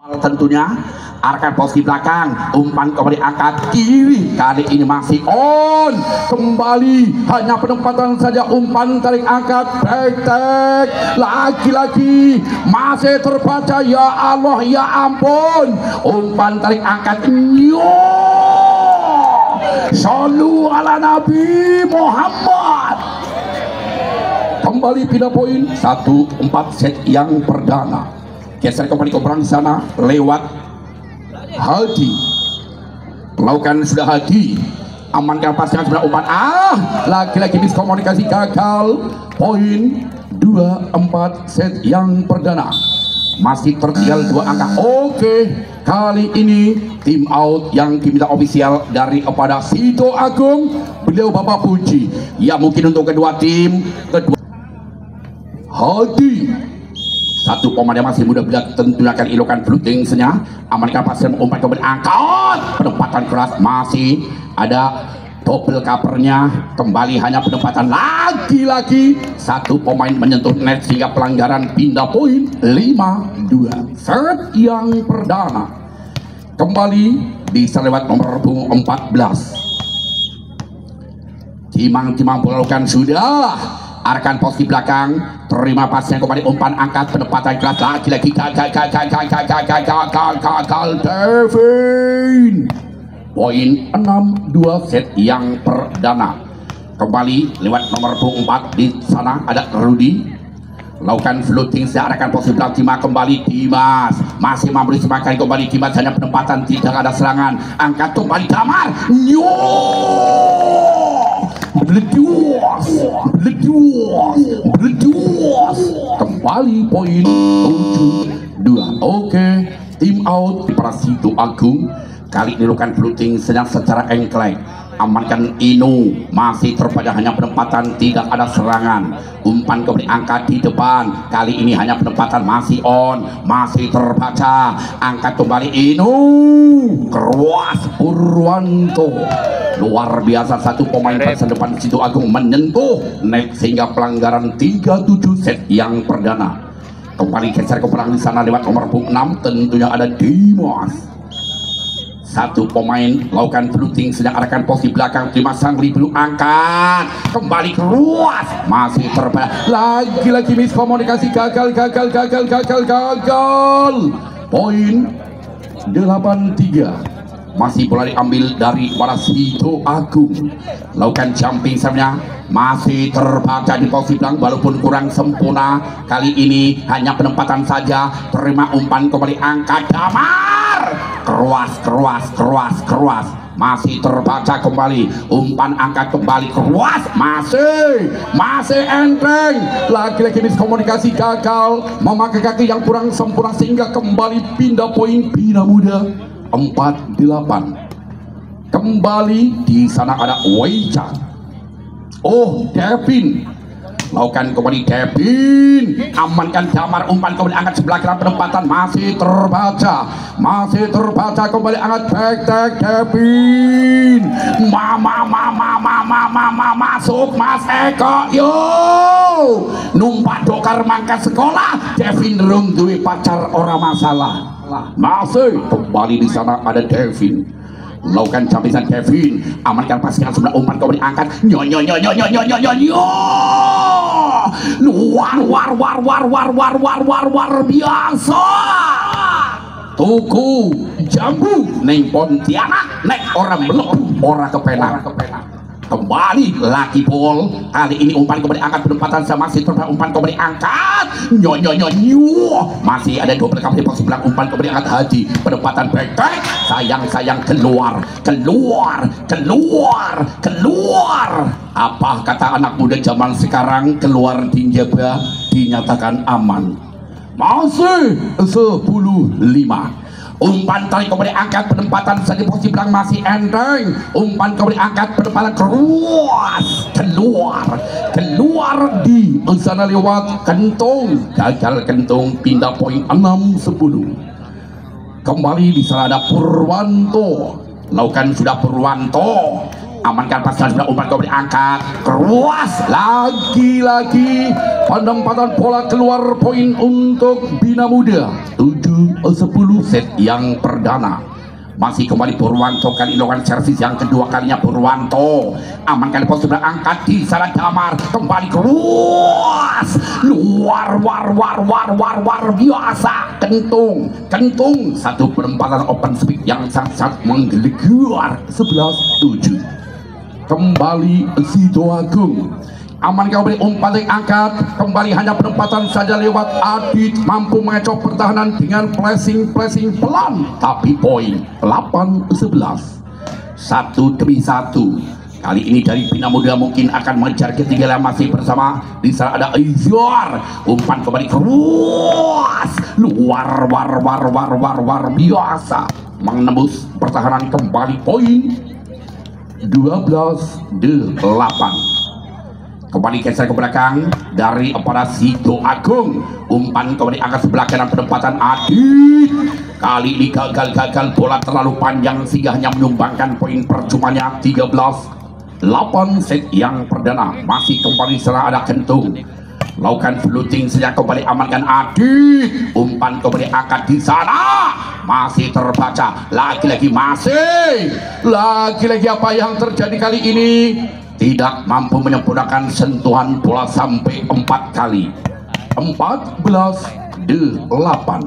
Tentunya arahkan posisi belakang, umpan kembali angkat kiri, kali ini masih on, kembali hanya penempatan saja, umpan tarik angkat tek lagi-lagi masih terbaca, ya Allah ya ampun, umpan tarik angkat Sallu ala Nabi Muhammad. Kembali pindah poin 1-4 set yang perdana. Geser kembali ke perang sana lewat Hadi. Melakukan sudah Hadi. Amankan pasangan sebelah umpan. Lagi-lagi miskomunikasi gagal. Poin 2-4 set yang perdana. Masih tertinggal 2 angka. Oke, kali ini tim out yang diminta ofisial dari kepada Sito Agung. Beliau Bapak Puji. Ya mungkin untuk kedua tim. Hadi. Satu pemain yang masih muda bila tentunya akan ilokan fluting senya. Amankan pasien umpan kembali angkat. Penempatan keras masih ada double covernya. Kembali hanya penempatan lagi-lagi. Satu pemain menyentuh net sehingga pelanggaran pindah poin 5-2. Set yang perdana. Kembali bisa lewat nomor 14. Timang-timang melakukan sudah. Arahkan posisi belakang, terima pasnya kembali umpan angkat, penempatan keras lagi-lagi gagal Devin. Poin 6-2 set yang perdana. Kembali lewat nomor 24 di sana ada Rudy. Lakukan floating, arahkan posisi belakang kembali Dimas. Masih memberi semakan kembali Dimas, hanya penempatan tidak ada serangan. Angkat kembali Damar. Beleduas. Kembali poin 7-2. Oke, tim out di Prasito Agung. Kali ini lakukan floating sedang secara engklek. Amankan Inu, masih terbaca hanya penempatan tidak ada serangan. Umpan kembali angkat di depan. Kali ini hanya penempatan masih on, masih terbaca. Angkat kembali Inu. Keruas Purwanto. Luar biasa, satu pemain pasan depan Sito Agung menyentuh net sehingga pelanggaran 37 set yang perdana. Kembali geser ke perang di sana lewat nomor 6 tentunya ada Dimas. Satu pemain lakukan floating sedang arahkan posisi belakang, terima Sangli belum angkat, kembali keluar masih terbaca, lagi-lagi miskomunikasi gagal. Poin 8-3. Masih bola diambil dari para Sito Agung. Lakukan jumping serve-nya masih terbaca di posisi belakang walaupun kurang sempurna. Kali ini hanya penempatan saja. Terima umpan kembali angkat Damar. Keruas. Masih terbaca kembali. Umpan angkat kembali keruas. Masih enteng. Lagi-lagi miskomunikasi gagal. Memakai kaki yang kurang sempurna sehingga kembali pindah poin Bina Muda 4-8. Kembali di sana ada Weicha. Devin. Lakukan kembali Devin. Amankan Damar, umpan kembali angkat sebelah kanan, penempatan masih terbaca kembali angkat tek Devin. Masuk Mas Eko. Yo. Numpak dokar mangkat sekolah. Devin rung duwe pacar ora masalah. Masih kembali di sana ada Devin. Lakukan campisan Devin. Amankan pasangan sebelah umpan kembali angkat. Luar biasa. Tuku jambu neng Pontianak nek orang belum orang kepenak. Kembali lagi Paul. Kali ini umpan kembali angkat, penempatan sama masih terbaik, umpan kembali angkat. Masih ada double cover di posisi belakang, umpan kembali angkat Hadi. Penempatan back. Sayang keluar. Apa kata anak muda zaman sekarang? Keluar Dinjaba dinyatakan aman. Masih 10-5. Umpan tarik kembali angkat, penempatan saja posisi belakang masih enteng. Umpan kembali angkat, penempatan keluar di sana lewat Kentung. Gagal Kentung, pindah poin 6-10. Kembali di sana ada Purwanto. Lakukan sudah Purwanto. Amankan pasangan sudah, umpan kembali angkat. Keruas lagi-lagi Penempatan bola keluar, poin untuk Bina Muda 7-10 set yang perdana. Masih kembali Purwanto, kali ini servis yang kedua kalinya Purwanto. Aman kali pos sebelah, angkat di sana Damar, kembali keluar luar biasa. Kentung satu penempatan open speed yang sangat menggelegar. 11-7 kembali Sidoagung. Aman kembali umpan angkat, kembali hanya penempatan saja lewat Adit, mampu mengecoh pertahanan dengan pressing pelan, tapi poin 8-11 satu demi satu. Kali ini dari Bina Muda mungkin akan mengejar ketinggalan, masih bersama di sana ada Izar, umpan kembali keluar luar biasa, menembus pertahanan, kembali poin 12-8. Kembali geser ke belakang dari pada Sidoagung, umpan kembali angkat sebelah kanan, penempatan Adit. Kali ini gagal, bola terlalu panjang sehingga hanya menyumbangkan poin percumanya. 13-8 set yang perdana. Masih kembali serah ada Kentung, lakukan floating sejak kembali amankan Adit, umpan kembali angkat di sana, masih terbaca, lagi-lagi apa yang terjadi kali ini? Tidak mampu menyempurnakan sentuhan bola sampai 4 kali. 14-8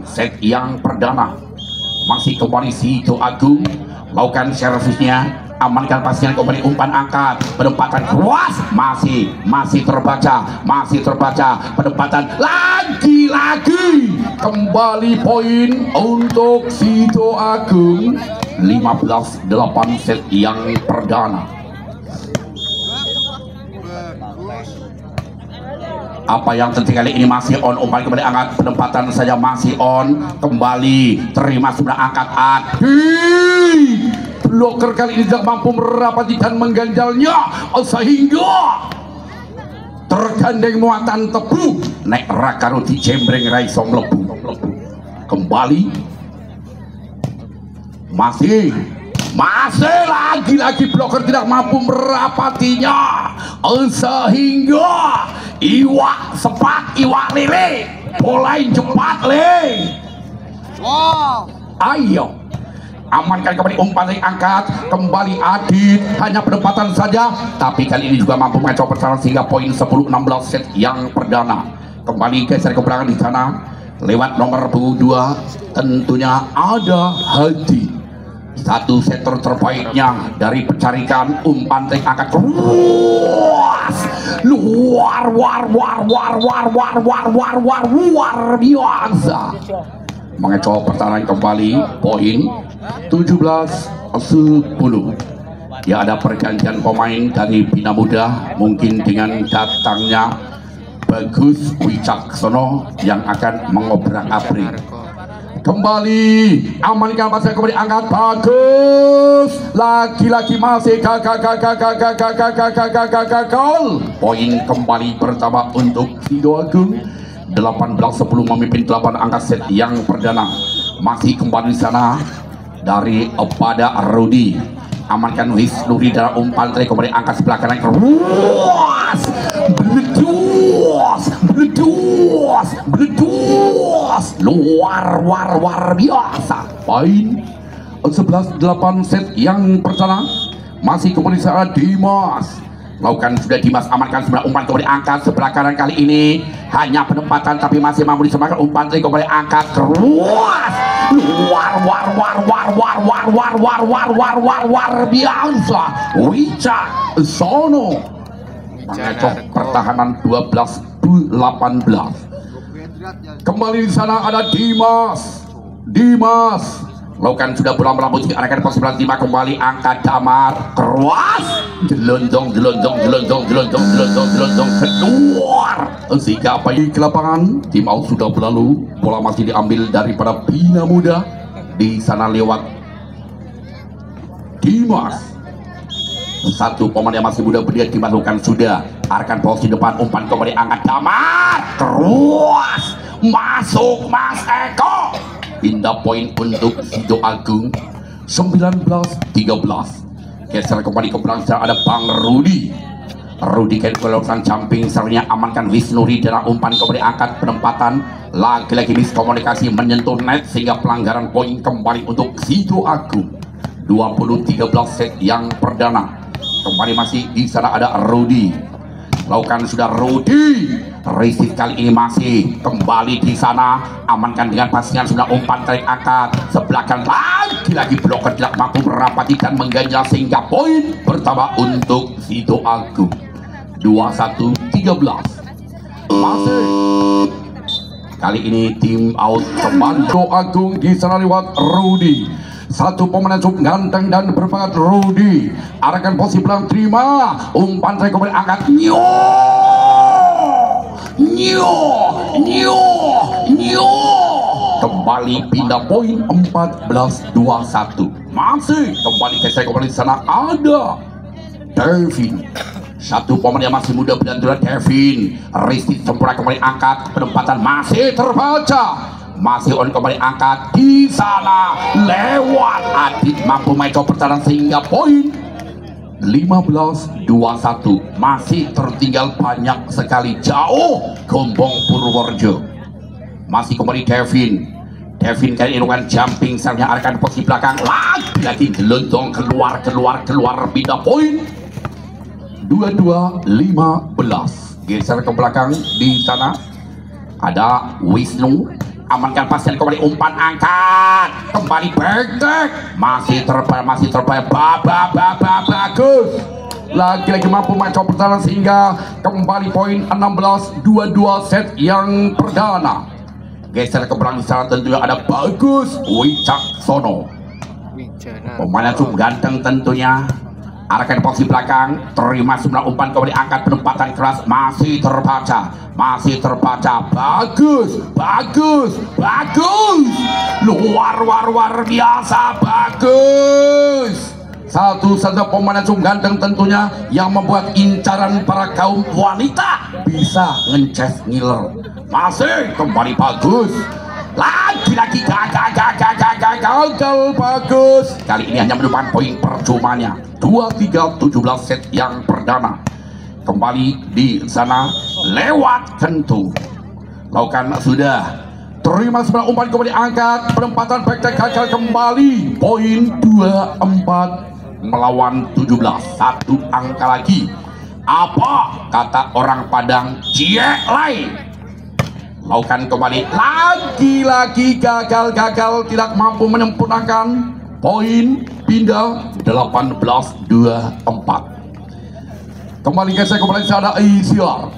set yang perdana. Masih kembali Sidoagung, lakukan servisnya, amankan pasnya, kembali umpan angkat, penempatan keras, masih terbaca, penempatan lagi-lagi, kembali poin untuk Sidoagung. 15-8 set yang perdana. Apa yang terjadi kali ini? Masih on, umpan kembali angkat, penempatan saja masih on, kembali terima sebelah angkat Adi, bloker kali ini tidak mampu merapati dan mengganjalnya sehingga tergandeng muatan tebu naik rakaro di jembreng raiso mlebu. Kembali masih lagi-lagi bloker tidak mampu merapatinya sehingga iwak lele, bola cepat le. Wow. Ayo amankan kembali umpan angkat, kembali Adit, hanya penempatan saja, tapi kali ini juga mampu mengecoh pertahanan sehingga poin 10-16 set yang perdana. Kembali geser ke belakang di sana lewat nomor 2, tentunya ada Hadi. Satu setter terbaiknya dari pencarikan, umpan angkat luas luar biasa, mengecoh pertahanan. Kembali poin 17-10. Ya, ada pergantian pemain dari Bina Muda, mungkin dengan datangnya Bagus Wicaksono yang akan mengobrak-abrik. Kembali amankan pasnya, kembali angkat bagus, lagi-lagi masih gagal. Poin kembali pertama untuk Sidoagung. 18-10 memimpin 8 angka set yang perdana. Masih kembali di sana dari pada Rudi, amankan Wisnuri dalam umpan tadi, kembali angkat sebelah kanan keras, bledus luar biasa. Poin 11-8 set yang pertama. Masih kembali saat Dimas, lakukan sudah Dimas, amankan sebelah umpan, kembali angkat sebelah kanan. Kali ini hanya penempatan tapi masih mampu disemakan, umpan tadi kembali angkat keras, luar biasa. Wicaksono mengecoh pertahanan 12-18. Kembali di sana ada Dimas, lakukan sudah bola melambung arahkan pos 11, kembali angkat Damar keras, jelondong keluar sehingga apa di lapangan. Tim out sudah berlalu, bola masih diambil daripada Bina Muda di sana lewat Dimas. Satu pemain yang masih muda berdia dimasukkan sudah, arahkan posisi depan, umpan kembali angkat Damar keras, masuk Mas Eko. Pindah poin untuk Sidoagung. 19-13. Geser kembali ke belakang, ada Bang Rudi, Rudi Kelolosan jumping sernya amankan Wisnuri dengan umpan kembali angkat penempatan. Lagi-lagi miskomunikasi menyentuh net sehingga pelanggaran poin kembali untuk Sido Agung. 20-13 set yang perdana. Kembali masih di sana ada Rudi. Lakukan sudah Rudi. Receive kali ini masih kembali di sana, amankan dengan pasingan sudah umpan tarik angkat sebelahkan lagi bloker tidak mampu merapati dan mengganjal sehingga poin pertama untuk Sido Agung. 21-13 masih kali ini tim out kembali. Sido Agung di sana lewat Rudi. Satu pemain cukup ganteng dan berbakat Rudi. Arahkan posisi belakang terima umpan tarik kembali angkat. Kembali pindah poin 14-21. Masih kembali ke kembali sana ada Devin. Satu pemain yang masih muda berdantulan Devin. Rizky sempurna kembali angkat penempatan masih terbaca. Masih on kembali angkat di sana lewat Adit mampu main pertahanan sehingga poin 15-21. Masih tertinggal banyak sekali jauh Gombong Purworejo. Masih kembali Devin kali ini lakukan jumping sernya arahkan posisi belakang lagi gelondong keluar pindah poin 22-15. Geser ke belakang di sana ada Wisnu. Amankan pasien kembali umpan angkat kembali back masih terbaik bagus. Lagi-lagi mampu main pertahanan sehingga kembali poin 16-22 set yang perdana. Geser ke belakang sana tentunya ada Bagus Wicaksono. Pemain cukup ganteng tentunya. Arahkan posisi belakang, terima sebelah umpan kembali angkat penempatan keras masih terbaca, bagus, luar biasa bagus. Satu saja pemain cukup ganteng tentunya yang membuat incaran para kaum wanita bisa ngeces ngiler. Masih kembali bagus. Lagi-lagi gagal bagus. Kali ini hanya menemukan poin percumanya. 23-17 set yang perdana. Kembali di sana lewat tentu. Lakukan sudah. Terima sebelah umpan kembali angkat. Penempatan back gagal kembali. Poin 24 melawan 17. Satu angka lagi. Apa kata orang Padang? Ciek lain. Lakukan kembali lagi gagal tidak mampu menyempurnakan poin pindah 18-24. Kembali geser kembali ada Isyar.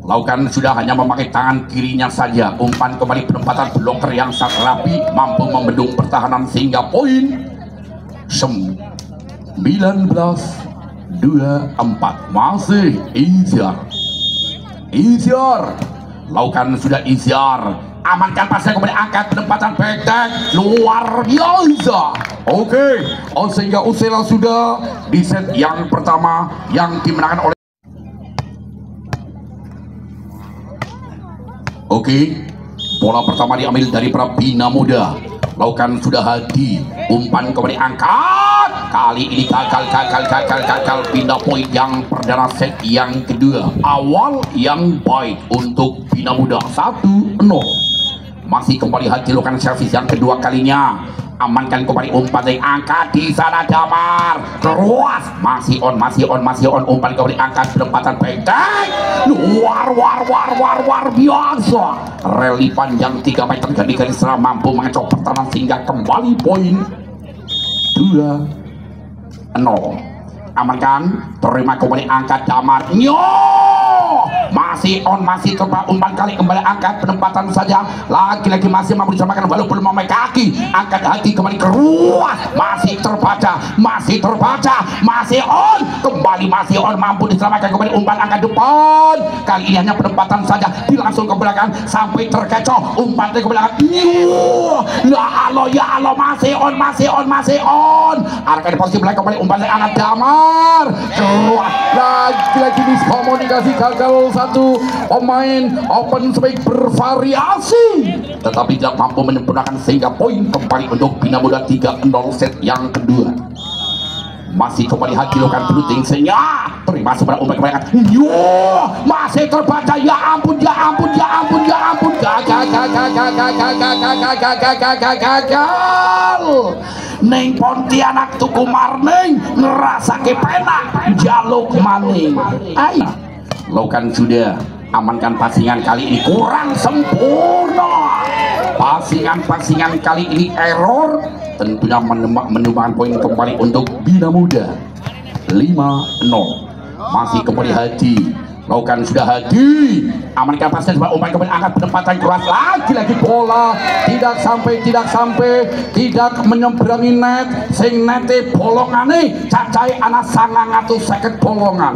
Lakukan sudah hanya memakai tangan kirinya saja. Umpan kembali penempatan bloker yang sangat rapi mampu membendung pertahanan sehingga poin 19-24 masih Isyar. Lakukan sudah Isyar, amankan pasnya kembali angkat penempatan back luar biasa. Oke, sehingga usai sudah di set yang pertama yang dimenangkan oleh bola pertama diambil dari para bina muda. Lakukan sudah Hadi, umpan kembali angkat. Kali ini gagal pindah poin yang perdana set yang kedua. Awal yang baik untuk bina muda 1-0. Masih kembali Hadi lakukan servis yang kedua kalinya. Amankan kembali umpan yang angkat di sana Damar. Terus masih on umpan kembali angkat penempatan baik. Luar biasa. Rally panjang 3 meter dari garis serang mampu mengecok pertahanan sehingga kembali poin 2-0. Amankan, terima kembali angkat Damar. Masih terbaik umpan kali kembali angkat penempatan saja. Lagi-lagi masih mampu disamakan walaupun memakai kaki. Angkat Hati kembali keluar. Masih terbaca. Masih on. Kembali masih on mampu diselamatkan kembali umpan angkat depan. Kali ini hanya penempatan saja. Dilangsung ke belakang sampai terkecoh. Umpan ke belakang. Ya Allah masih on. Arahkan posisi belakang kembali umpan dari anak Damar. Keluar. Lagi-lagi miskomunikasi gagal. Satu pemain open spike bervariasi tetapi tidak mampu menyempurnakan sehingga poin kembali untuk bina muda 3-0 set yang kedua. masih kembali hati lakukan fluting sehingga terima sebelah umpan kembali yo masih terbaca ya ampun gagal Neng Pontianak tuku marning ngerasake penak jaluk maning ay lakukan sudah amankan pasingan kali ini kurang sempurna pasingan kali ini error tentunya menyumbangkan poin kembali untuk Bina Muda 5-0 masih kembali Hadi lakukan sudah Hadi amankan pasingan sebuah umpan kembali angkat penempatan keras lagi bola tidak sampai tidak menyeberangi net sing nete bolongane cacai anak 950 bolongan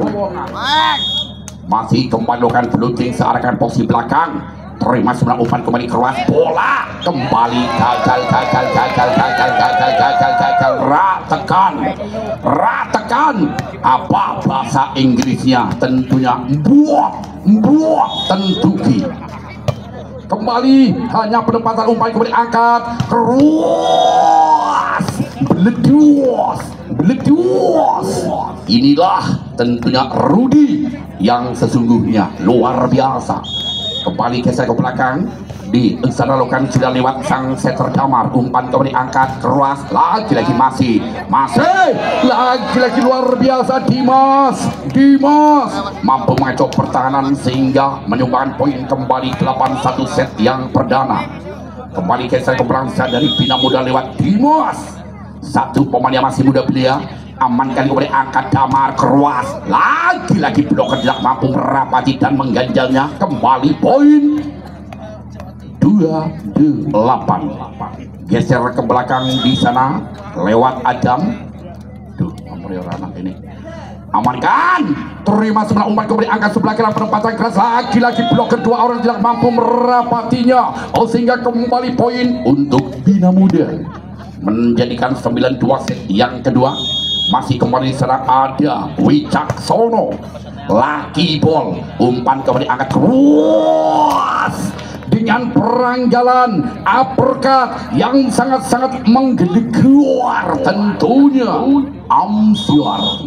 masih kembali lakukan fluting searahkan posisi belakang terima sebelah umpan kembali keras bola kembali gagal ratekan apa bahasa Inggrisnya tentunya buat tentuki kembali hanya penempatan umpan kembali angkat keras beledos inilah tentunya Rudi yang sesungguhnya luar biasa kembali geser ke belakang di sana lakukan sudah lewat sang setter Damar umpan kembali angkat keras lagi-lagi masih lagi-lagi luar biasa Dimas mampu mengacau pertahanan sehingga menyumbangkan poin kembali 8-1 set yang perdana kembali geser ke belakang dari Bina Muda lewat Dimas satu pemain yang masih muda belia amankan kembali angkat Damar keras lagi-lagi bloker tidak mampu merapati dan mengganjalnya kembali poin 2-8 geser ke belakang di sana lewat Adam anak ini amankan terima sebelah umpan kembali angkat sebelah kiri penempatan keras lagi-lagi bloker dua orang tidak mampu merapatinya sehingga kembali poin untuk Bina Muda menjadikan 9-2 set yang kedua masih kembali serang ada Wicaksono laki ball umpan kembali angkat keras dengan peranggalan uppercut yang sangat-sangat menggede keluar tentunya Amsyar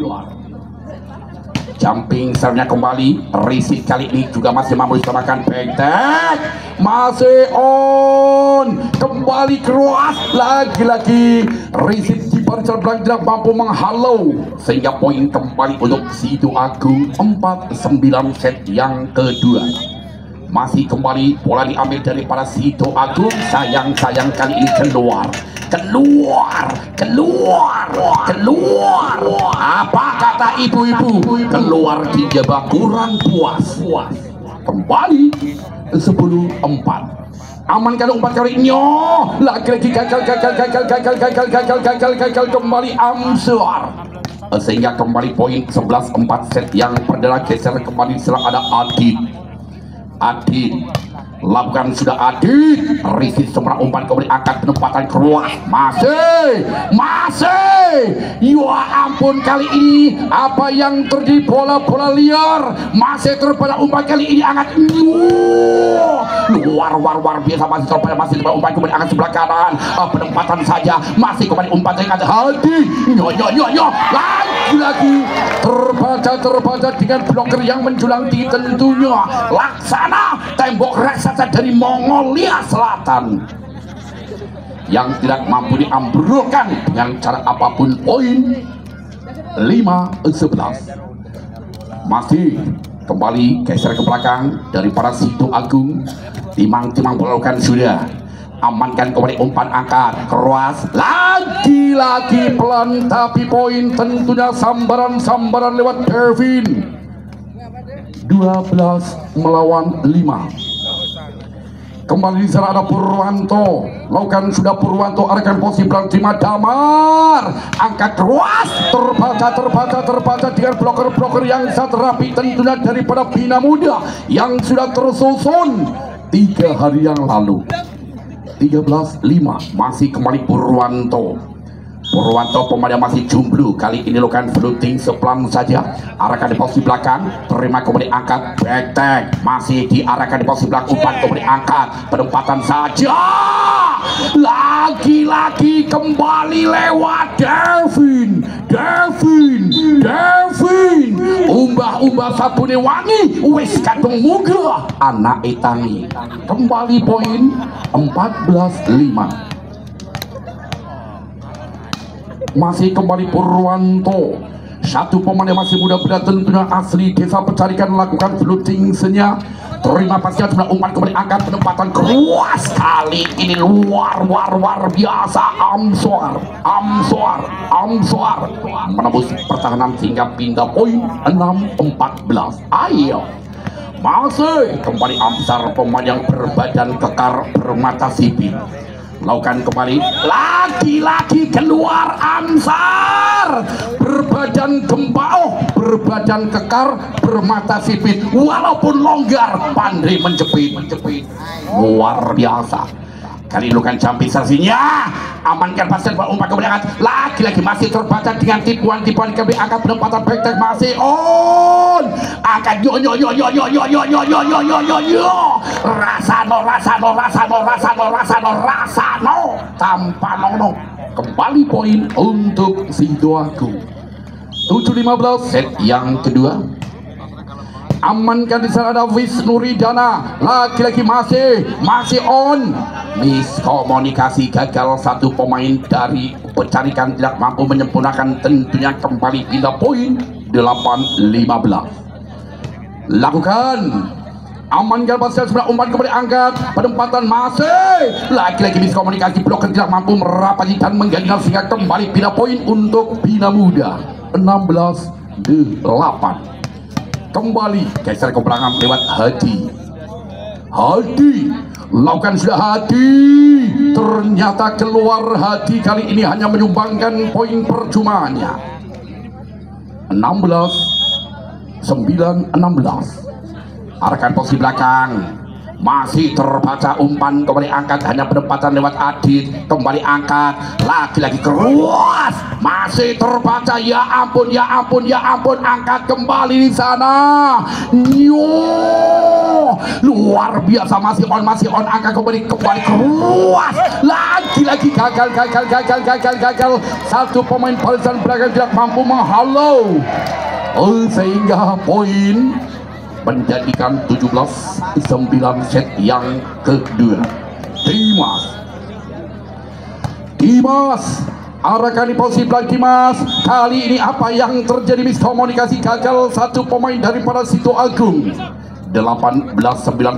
jumping sernya kembali Risit kali ini juga masih mampu disamakan back masih on kembali keras lagi-lagi Risit di barisan belakang tidak mampu menghalau sehingga poin kembali untuk Sido Agung 4-9 set yang kedua masih kembali bola diambil dari para Sido Agung sayang kali ini keluar apa kata ibu-ibu keluar di jabak kurang puas kembali 10-4 amankan umpan kali ini lagi-lagi gagal kembali Amsyar sehingga kembali poin 11-4 set yang perdana geser kembali setelah ada Adit lakukan sudah Adit Risit seberang umpan kembali angkat penempatan keluar masih ya ampun kali ini apa yang terjadi bola liar masih terpada umpan kali ini angkat luar biasa masih terpada masih terpada umpan kembali angkat sebelah kanan penempatan saja masih kembali umpan yang ada Hadi lagi-lagi terbaca dengan bloker yang menjulang tinggi tentunya laksana tembok raksasa dari Mongolia Selatan yang tidak mampu diambrukkan dengan cara apapun poin 5-11 masih kembali geser ke belakang dari para Sido Agung timang melakukan sudah amankan kembali umpan angkat keras lagi-lagi pelan tapi poin tentunya sambaran lewat Kevin 12 melawan 5 kembali di sana ada Purwanto lakukan sudah Purwanto arahkan posisi belakang terima Damar angkat keras terbaca dengan bloker yang sangat rapi tentunya daripada Bina Muda yang sudah tersusun 3 hari yang lalu 13-5 masih kembali Purwanto pemain masih jomblo kali ini lakukan fluting sepelan saja arahkan di posisi belakang terima kembali angkat back tag masih diarahkan di posisi belakang umpan kembali angkat penempatan saja lagi-lagi kembali lewat Devin. Umbah sabune wangi wis kadung munggah anak etangi. Kembali poin 14-5. Masih kembali Purwanto, satu pemain yang masih muda berat tentunya asli desa Pecarikan, melakukan floating senya. Terima pasien sebelah umpan kembali angkat penempatan keras kali ini luar biasa. Amsoar menembus pertahanan sehingga pindah poin 6-14. Ayo masih kembali Amsar, pemain yang berbadan kekar bermata sipit. Lakukan kembali, lagi-lagi keluar Amsar, berbadan berbadan kekar bermata sipit, walaupun longgar pandai menjepit luar biasa. Kali ini kan campisasinya amankan pasien umpan kembali angkat, lagi-lagi masih terbaca dengan tipuan kembali angkat penempatan back masih on angkat yo rasano tanpa nono. Kembali poin untuk Sidoarjo 7-15 set yang kedua. Amankan di sana ada Wisnuridana, lagi-lagi masih on. Miskomunikasi gagal, satu pemain dari Pecarikan tidak mampu menyempurnakan, tentunya kembali pindah poin 8-15. Lakukan, amankan pasien sebelah umpan kembali angkat penempatan masih lagi-lagi miskomunikasi, blok tidak mampu merapati dan mengganjal sehingga kembali pindah poin untuk Bina Muda 16-8. Kembali geser ke belakang lewat Hadi. Lakukan sudah Hadi, ternyata keluar Hadi. Kali ini hanya menyumbangkan poin percumanya 16-9-16. Arahkan posisi belakang, masih terbaca umpan kembali angkat, hanya penempatan lewat Adit. Kembali angkat, lagi-lagi keras, masih terbaca. Ya ampun, angkat kembali di sana. Luar biasa, masih on, angkat kembali keras, lagi-lagi gagal. Satu pemain barisan belakang tidak mampu menghalau, sehingga poin menjadikan 17-9 set yang kedua. Dimas arahkan di posisi belakang Dimas. Kali ini apa yang terjadi? Miskomunikasi gagal, satu pemain daripada Sidoarjo. 18-9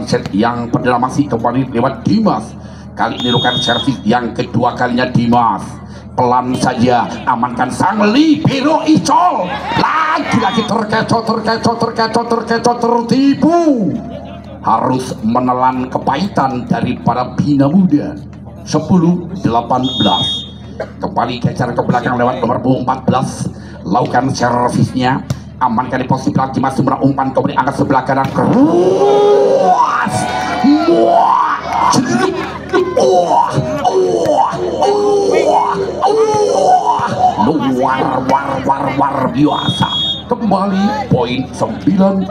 set yang perdana masih kembali lewat Dimas. Kali ini lakukan servis yang kedua kalinya Dimas. Pelan saja amankan sang libero Icol, lagi-lagi terkecoh, tertipu, harus menelan kepahitan daripada Bina Muda. 10-18. Kembali geser ke belakang lewat nomor 14. Lakukan servisnya, amankan di posisi belakang masih umpan kembali angkat sebelah kanan keras. Luar biasa. Kembali poin 19-10.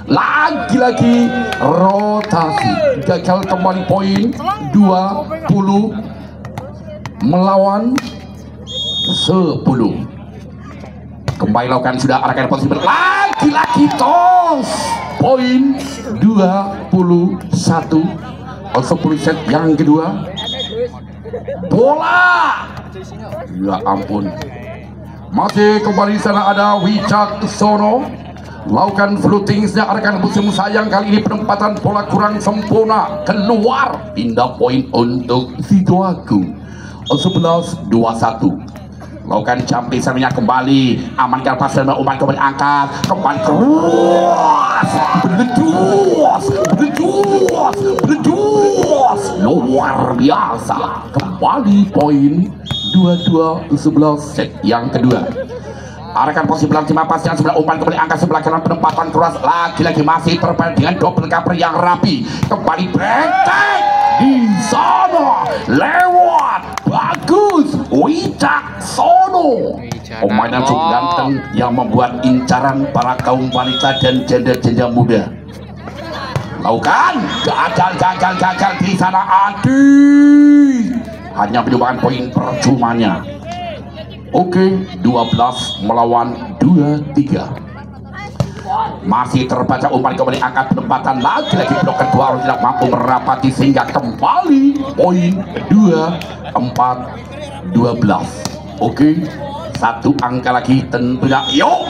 Lagi-lagi rotasi gagal, kembali poin 20 melawan 10. Kembali lakukan sudah arahkan posisi lagi-lagi tos poin 21. 10 set yang kedua. Bola, ya ampun, masih kembali sana ada Wicaksono. Lakukan floatingsnya, arahkan musim sayang. Kali ini penempatan bola kurang sempurna, keluar, pindah poin untuk Sidoarjo 11-21. Lakukan campisannya kembali, amankan pasien umpan kembali angkat, kembali keras, berdus, luar biasa. Kembali poin 22-11 set yang kedua. Arahkan posisi belakang pasien sebelah umpan kembali angkat sebelah kanan, penempatan keras, lagi-lagi masih terpaut dengan double cover yang rapi. Kembali break di sana lewat bagus Wicaksono, pemain yang cukup ganteng yang membuat incaran para kaum wanita dan janda-janda muda. Lakukan gagal di sana. Adi hanya menyumbangkan poin percumanya. Oke, 12 melawan 23. Masih terbaca umpan kembali, angkat penempatan lagi-lagi blok kedua tidak mampu merapati sehingga kembali poin 24-12. Oke, satu angka lagi tentunya. Yuk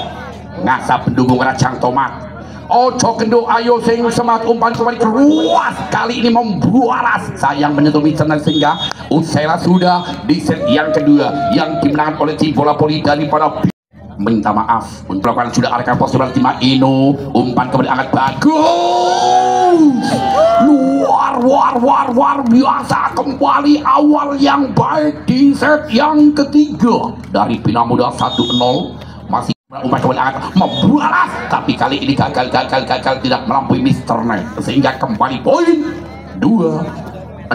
ngasap pendukung Rajang Tomat. Ojo kendo ayo sing semangat, umpan kembali keluas, kali ini membuaras, sayang menyentuh Wicanan sehingga usailah sudah di set yang kedua yang dimenangkan oleh tim bola voli daripada minta maaf untuk melakukan sudah arahkan posisi timah Ino. Umpan kembali angkat bagus, luar biasa, kembali awal yang baik di set yang ketiga dari Bina Muda 1-0. Masih umpan kembali angkat membuaras, tapi kali ini gagal tidak melampaui Mr. Net sehingga kembali poin 2-0.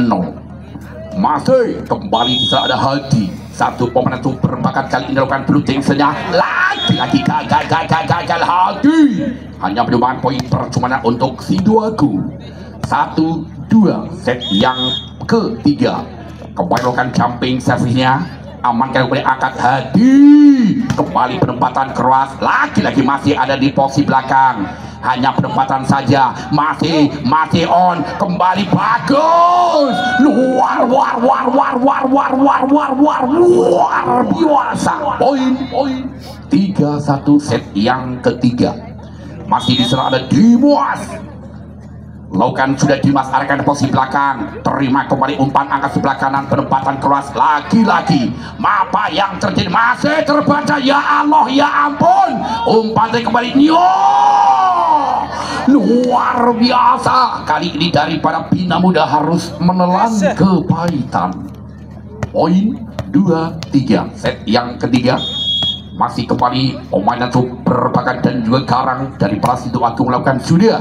Masih kembali bisa ada Hadi, satu pemain super bakat kali ini lakukan blue tingsnya lagi-lagi gagal Hadi hanya menyumbangkan poin percuma untuk Sidoarjo. 1-2 set yang ketiga. Kembali lakukan jumping service-nya, amankan kembali angkat Hadi, kembali penempatan keras lagi-lagi masih ada di posisi belakang, hanya penempatan saja, masih on, kembali bagus, luar biasa, poin 3-1 set yang ketiga. Masih diserang ada Dimas, lakukan sudah Dimas arahkan posisi belakang, terima kembali umpan angkat sebelah kanan, penempatan keras lagi-lagi, apa yang terjadi masih terbaca, ya Allah ya ampun, umpan kembali luar biasa, kali ini daripada Bina Muda harus menelan kepahitan. Poin 2-3 set yang ketiga. Masih kembali pemain super bakat dan juga garang dari Prasido Agung melakukan sudah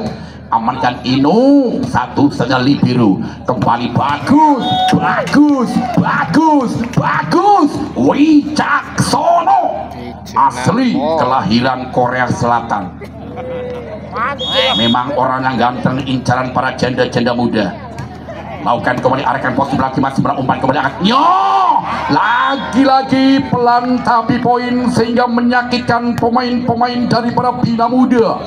amankan Ino, satu saja libero, kembali bagus Wicaksono, asli kelahiran Korea Selatan, memang orang yang ganteng, incaran para janda-janda muda. Lakukan kembali arahkan posisi belakang, masih umpan kembali angkat lagi-lagi pelan tapi poin sehingga menyakitkan pemain-pemain daripada Bina Muda.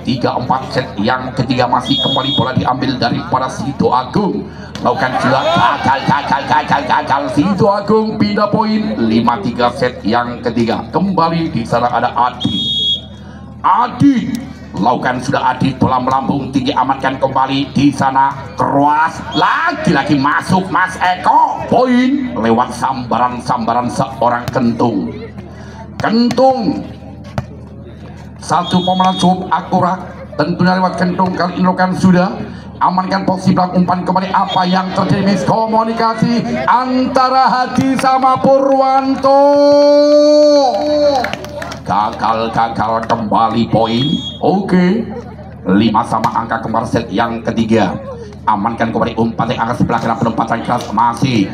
3-4 set yang ketiga. Masih kembali bola diambil daripada Sidoarjo, lakukan juga gagal Sidoarjo pindah poin 5-3 set yang ketiga. Kembali di sana ada Adi, lakukan sudah Adi, bola melambung tinggi, amankan kembali di sana keras lagi-lagi masuk Mas Eko, poin lewat sambaran seorang kentung. Satu pemain cukup akurat tentunya lewat kentung, kali ini lakukan sudah amankan posisi belakang, umpan kembali, apa yang terjadi, miskomunikasi antara Hadi sama Purwanto, gagal kembali poin. Oke, 5 sama angka kembar set yang ketiga. Amankan kembali umpan yang angkat sebelah kanan, penempatan keras masih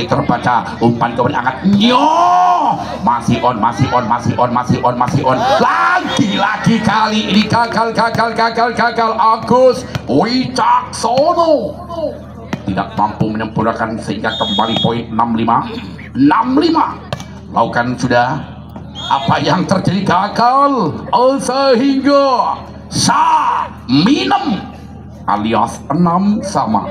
terbaca, umpan kembali angkat masih on lagi-lagi, kali ini gagal Agus Wicaksono tidak mampu menyempurnakan sehingga kembali poin 65. Lakukan sudah, apa yang terjadi, gagal sehingga minum alias 6 sama.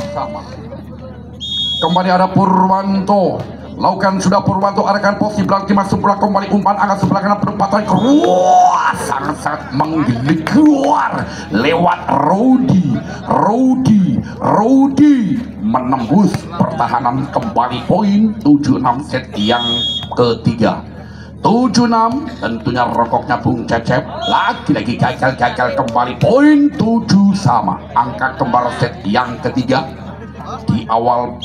Kembali ada Purwanto, lakukan sudah Purwanto arahkan posisi belakang, masuk bola kembali, umpan angkat sebelah kanan, penempatan keluar sangat menggelitik keluar lewat Rodi menembus pertahanan, kembali poin 7-6 set yang ketiga. 7-6 tentunya rokoknya Bung Cecep lagi-lagi gagal kembali poin 7 sama. Angka kembar set yang ketiga di awal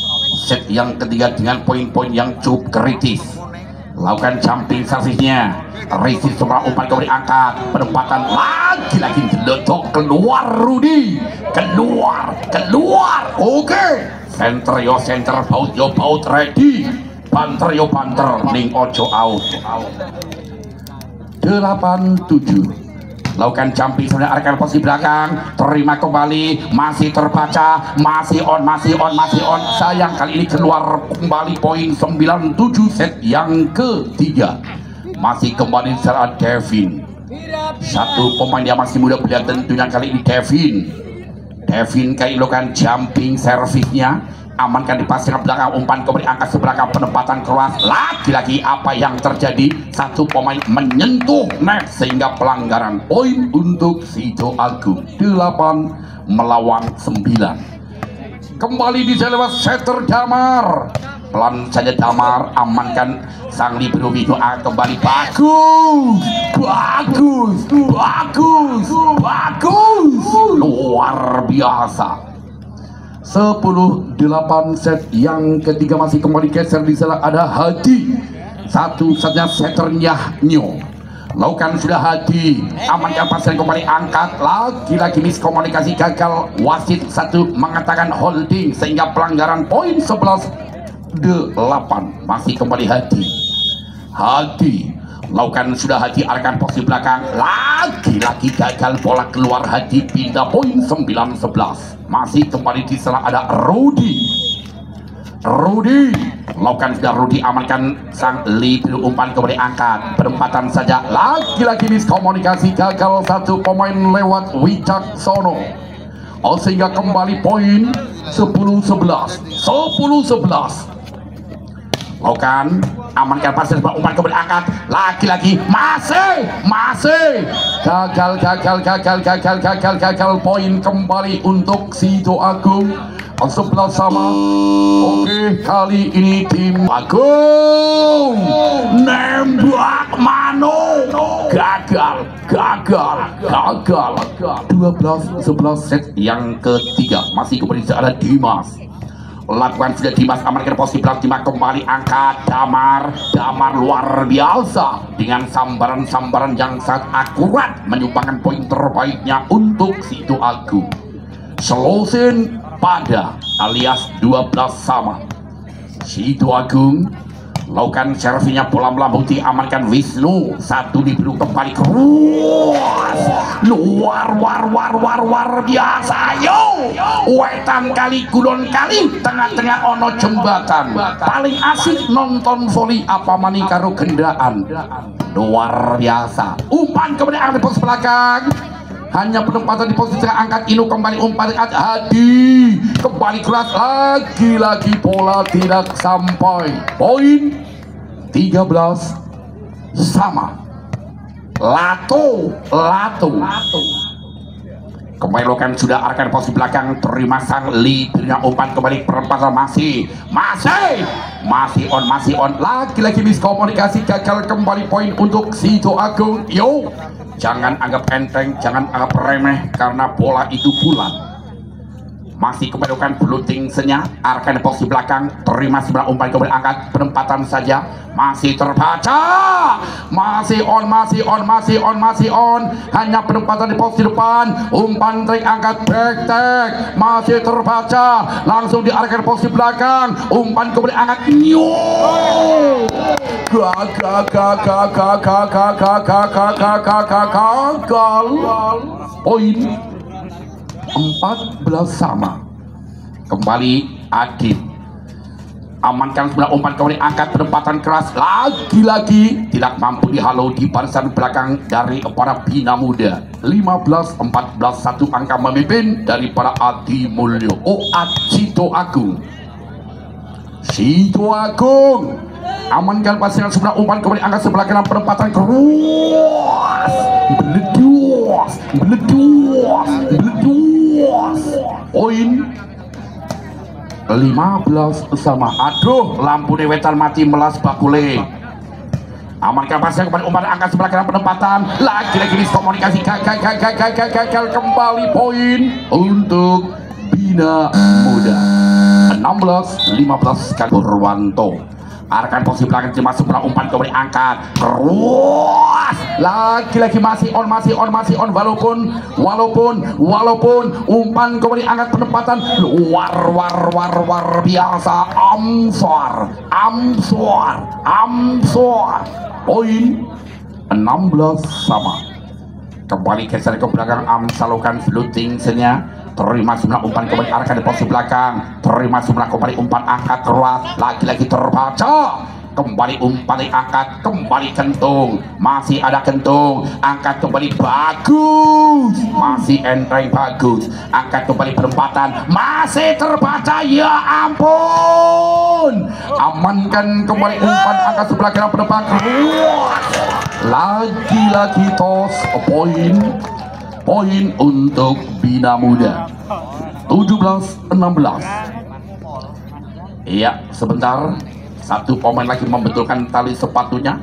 set yang ketiga dengan poin-poin yang cukup kritis. Lakukan jumping service-nya, resist semua, umpan kembali angkat, penempatan lagi-lagi diledok keluar Rudi, keluar. Oke, center baut ready, banter ning ojo out. 8-7 lakukan jumping sebenarnya arahkan posisi belakang, terima kembali, masih terbaca, masih on, sayang kali ini keluar kembali poin 97 set yang ketiga. Masih kembali secara Devin, satu pemain yang masih muda belia tentunya kali ini Devin kali ini lakukan jumping servisnya, amankan di pasir belakang, umpan kembali angkat sebelakang, penempatan keras, lagi-lagi apa yang terjadi, satu pemain menyentuh net sehingga pelanggaran, poin untuk Sido Agung, 8 melawan 9. Kembali di lewat setter Damar, pelan saja Damar, amankan sang libero itu kembali, bagus, luar biasa. 10-8 set yang ketiga masih kembali geser di sana ada Hadi, satu saja setternya Nyo, lakukan sudah Hadi, amankan pasien kembali angkat, lagi-lagi miskomunikasi gagal, wasit satu mengatakan holding sehingga pelanggaran, poin 11-8 masih kembali Hadi, lakukan sudah Hadi, arahkan posisi belakang, lagi-lagi gagal, bola keluar, Hadi pindah, poin 9-11 masih kembali di sana ada Rudy, lakukan sudah Rudy, amankan sang libero, umpan kembali angkat, perempatan saja, lagi-lagi miskomunikasi gagal, satu pemain lewat Wicaksono, sehingga kembali poin 10-11. Lakukan, amankan pasir, umpan kembali angkat, lagi-lagi masih gagal, poin kembali untuk Sido Agung, 11 sama. Oke, kali ini tim Agung nembak mano, gagal 12-11 set yang ketiga masih kembali ada Dimas, lakukan sudah Dimas, amankan posisi belakang, Dimas kembali angkat, Damar luar biasa dengan sambaran yang sangat akurat menyumbangkan poin terbaiknya untuk Sido Agung. Selosin pada alias 12 sama. Sido Agung lakukan servinya, bola melambung, amankan Wisnu, satu diburu kembali cross, luar biasa, yo wetan kali kulon kali tengah-tengah ono jembatan, paling asik nonton voli apa mani karo gendaan, luar biasa, umpan kemudian angkat posisi belakang, hanya penempatan di posisi angkat, Inu kembali umpan dekat Hadi, kembali keras, lagi-lagi bola tidak sampai, poin 13 sama. Lato kembali lakukan sudah arahkan posisi belakang, terima sang leadernya, umpan kembali perempatan, masih on, lagi-lagi miskomunikasi gagal, kembali poin untuk Sido Agung. Yo, jangan anggap enteng, jangan anggap remeh, karena bola itu bulat. Masih kembali lakukan blooting senya, arahkan posisi belakang, terima sebelah, umpan kembali angkat, penempatan saja, masih terbaca, masih on, hanya penempatan di posisi depan, umpan trik angkat back, masih terbaca, langsung diarahkan posisi belakang, umpan kembali angkat, gagal, poin 14 sama. Kembali Adit, amankan sebelah, umpan kembali angkat, penempatan keras, lagi-lagi tidak mampu dihalau di barisan belakang dari para bina muda. 15-14, satu angka memimpin dari para Adi Mulyo. Sido Agung amankan pasangan sebelah, umpan kembali angkat sebelah kanan, penempatan keras, beledos, poin 15 sama. Aduh, lampu dewetan mati melas bakule. Amankan pasang kembali, umpan angkat sebelah kanan, penempatan, lagi-lagi miskomunikasi gagal, kembali poin untuk bina muda. 16-15 kali Purwanto, arahkan posisi belakang, masuk bola, umpan kembali angkat, keras, lagi-lagi masih on, walaupun umpan kembali angkat, penempatan luar biasa, amsor, poin 16 sama. kembali geser ke belakang, amsalokan floating senya, terima jumlah umpan kembali arahkan di posisi belakang, terima jumlah kembali umpan angkat keluar, lagi-lagi terbaca, kembali umpan angkat, kembali kentung, masih ada kentung, angkat kembali bagus, masih enteng bagus, angkat kembali perempatan, masih terbaca, ya ampun, amankan kembali umpan angkat sebelah kiri penempatan, lagi-lagi tos, poin untuk Bina Muda, 17-16. Iya, sebentar. Satu pemain lagi membetulkan tali sepatunya.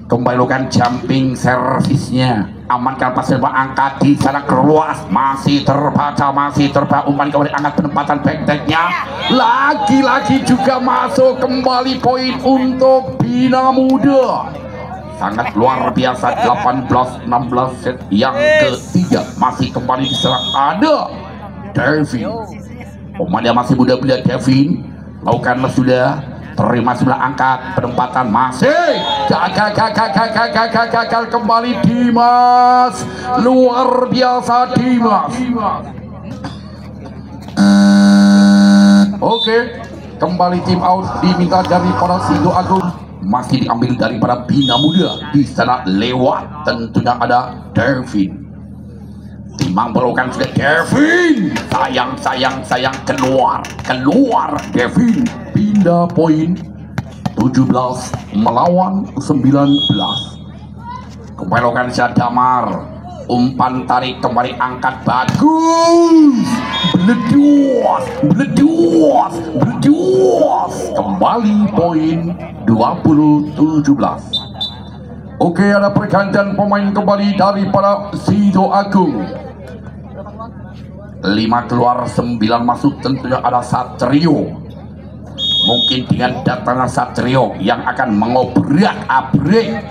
Kembali lakukan jumping servisnya. Amankan pasir angkat di sana keluar, masih terbaca, umpan kembali angkat penempatan backdecknya. Lagi-lagi juga masuk, kembali poin untuk Bina Muda. Sangat luar biasa, 18-16 set yang ketiga, masih kembali diserang ada Devin, pemain yang masih muda belia. Devin lakukanlah sudah, terima sudah, angkat penempatan, masih gagal kembali Dimas, luar biasa Dimas. Oke, kembali tim out diminta dari para Sido Agung, masih diambil daripada Bina Muda. Di sana lewat tentunya ada Devin. Timang pelukan sudah Devin. Sayang keluar Devin. Pindah poin 17 melawan 19. Kembali lakukan Damar. Umpan tarik kembali angkat bagus, beledos, kembali poin 20-17. Oke, ada pergantian pemain kembali daripada Sido Agung. 5 keluar, 9 masuk, tentunya ada Satrio. Mungkin dengan datangnya Satrio yang akan mengobrak-abrik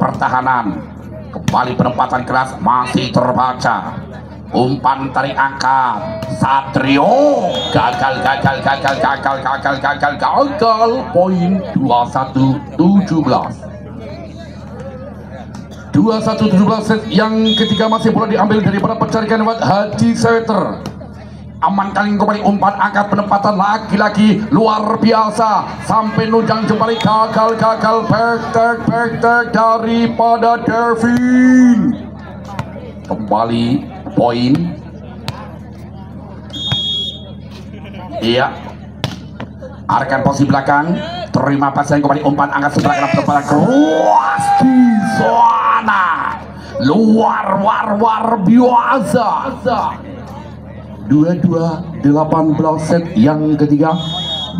pertahanan. Kembali penempatan keras, masih terbaca, umpan tarik angkat Satrio, gagal, poin 21-17 set yang ketiga, masih bola diambil daripada pencarian lewat Haji Setter. Aman kali kembali umpan angkat penempatan, lagi-lagi luar biasa, sampai nujang kembali, gagal back daripada Devin. Kembali poin, iya, arahkan posisi belakang, terima pasien kembali umpan angkat sebelah kanan penempatan keras di zona luar biasa. 22-18 set yang ketiga,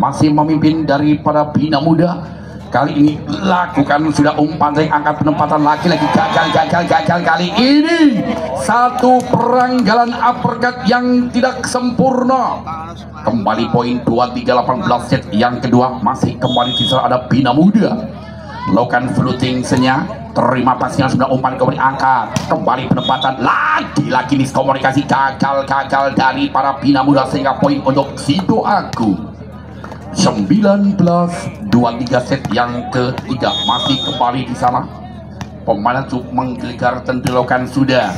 masih memimpin daripada Bina Muda. Kali ini lakukan sudah umpan tarik angkat penempatan, lagi-lagi gagal kali ini. Satu peranggalan uppercut yang tidak sempurna. Kembali poin 23-18 set yang kedua, masih kembali di sana ada Bina Muda. Lakukan floating senya, terima pasnya sudah, umpan kembali angkat, kembali penempatan, lagi-lagi miskomunikasi, gagal dari para Bina Muda, sehingga poin untuk Sido Agung. 19-23 set yang ketiga, masih kembali di sana. Pemain cukup menggelegar, tentu lakukan sudah,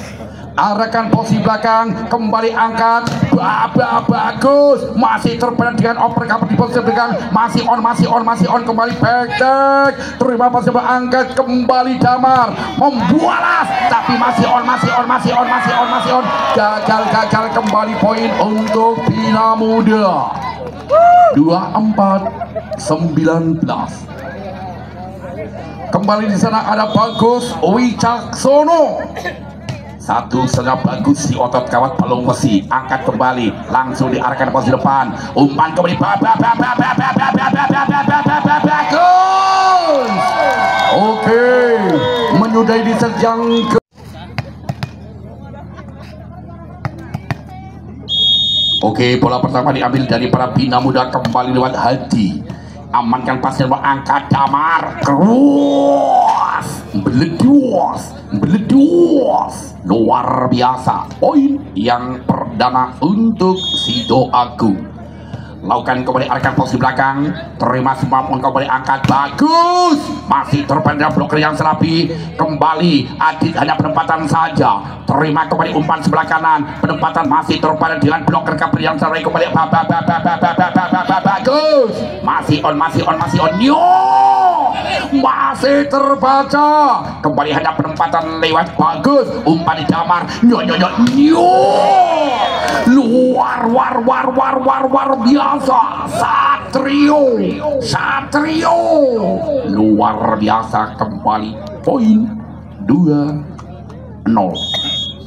arahkan posisi belakang, kembali angkat, bagus, masih terpendam dengan uppercut di posisi belakang, masih on, kembali back, terima pasir angkat, kembali Damar, membualas, tapi masih on, gagal, kembali poin untuk Bina Muda. 24-19. Kembali di sana ada Bagus Wicaksono. Satu setengah bagus di otot kawat palung besi, angkat kembali, langsung diarahkan ke posisi depan, umpan kembali, bagus. Oke, menyudahi di set yang ke. Oke, bola pertama diambil dari para Bina Muda, kembali lewat Hadi. Amankan pasir, angkat Damar, keras, beledos, luar biasa. Poin yang perdana untuk Sido Agung. lakukan kembali arahkan posisi belakang, terima semua pun kembali angkat, bagus, masih terpendam bloker yang serapi, kembali Adit hanya penempatan saja, terima kembali umpan sebelah kanan, penempatan masih terpendam dengan bloker kabel yang serapi, kembali bagus, masih on, yo, masih terbaca, kembali hanya penempatan lewat, bagus, umpan di damar, nyo, luar biasa, Satrio luar biasa, kembali poin 2-0.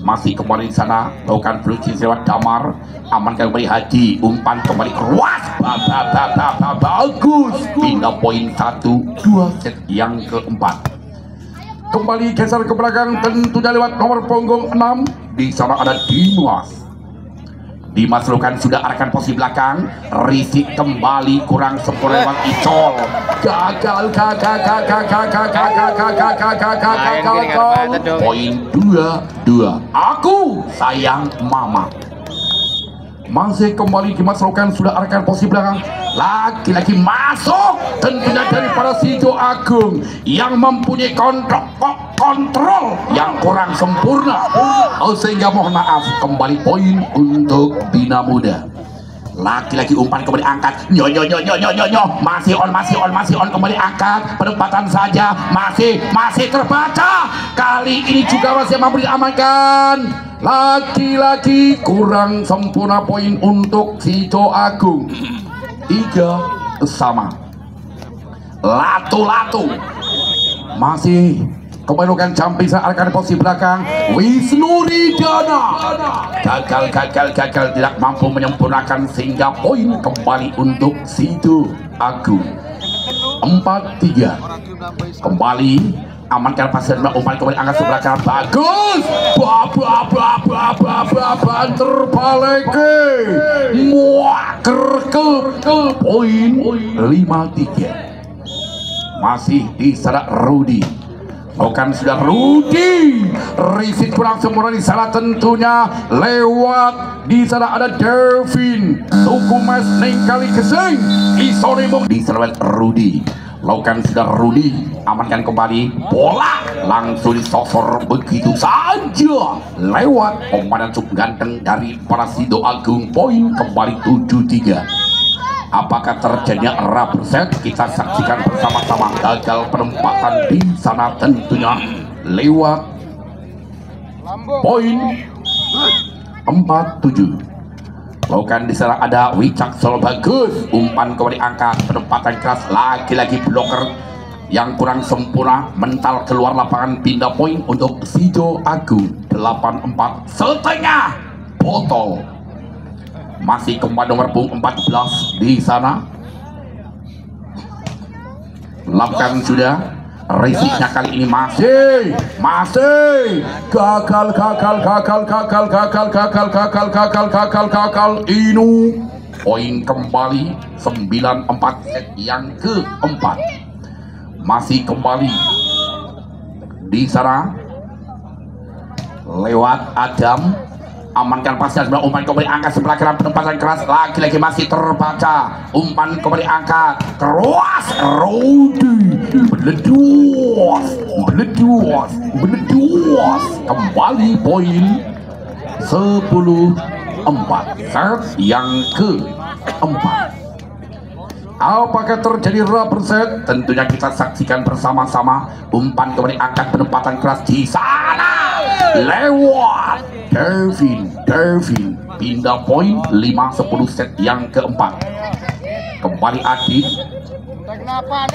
Masih kembali di sana, lakukan flusi lewat damar, amankan kembali Haji, umpan kembali keras, bagus, pindah poin 1-2 set yang keempat. Kembali geser ke belakang, tentunya lewat nomor punggung 6. Di sana ada Dimas lakukan sudah arahkan posisi belakang, Rizky kembali kurang sempurna lewat Icol, gagal, poin 2-2. Aku sayang mama. Masih kembali Dimas lakukan sudah arahkan posisi belakang, lagi-lagi masuk, tentunya dari para Sido Agung yang mempunyai kontrol yang kurang sempurna, sehingga mohon maaf, kembali poin untuk Bina Muda. Lagi-lagi umpan kembali angkat, nyo, masih on, kembali angkat, penempatan saja, masih terbaca, kali ini juga masih mampu diamankan, lagi-lagi kurang sempurna poin untuk Sido Agung. 3 sama, Latu masih kembali lakukan jumping saat arahkan posisi belakang, Wisnu Ridana gagal, tidak mampu menyempurnakan, sehingga poin kembali untuk Sido Agung. 4-3. Kembali amankan pasir, umpan kembali angkat sebelah kanan, bagus, terbalik, kerkel, poin 5-3. Masih di sana Rudi, bukan sudah Rudi, Rizky kurang sempurna di sana, tentunya lewat di sana ada Devin Tukumas Nengkali Kesing Isorimung di sana Rudi, lakukan sudah Rudi, amankan kembali, bola langsung disosor begitu saja lewat komandan sub ganteng dari para Sido Agung, poin kembali 7-3. Apakah terjadinya rubber set? Kita saksikan bersama-sama. Gagal penempatan di sana, tentunya lewat poin 4-7. Lakukan di sana ada Wicaksono, bagus, umpan kembali angkat, penempatan keras, lagi-lagi bloker yang kurang sempurna, mental keluar lapangan, pindah poin untuk Sido Agung. 8-4 setengah botol. Masih kembali nomor punggung 14 di sana, lakukan sudah, Riziknya kali ini masih gagal, Inu, poin kembali 9-4 set yang keempat. Masih kembali di sana lewat Adam, amankan pasnya sebelah, umpan kembali angkat sebelah kanan, penempatan keras, lagi-lagi masih terbaca, umpan kembali angkat keras, Rudi beledos, kembali poin 10-4 set yang keempat. Apakah terjadi rubber set? Tentunya kita saksikan bersama-sama. Umpan kembali angkat, penempatan keras di sana lewat Devin, pindah poin 5-10 set yang keempat. Kembali Adit,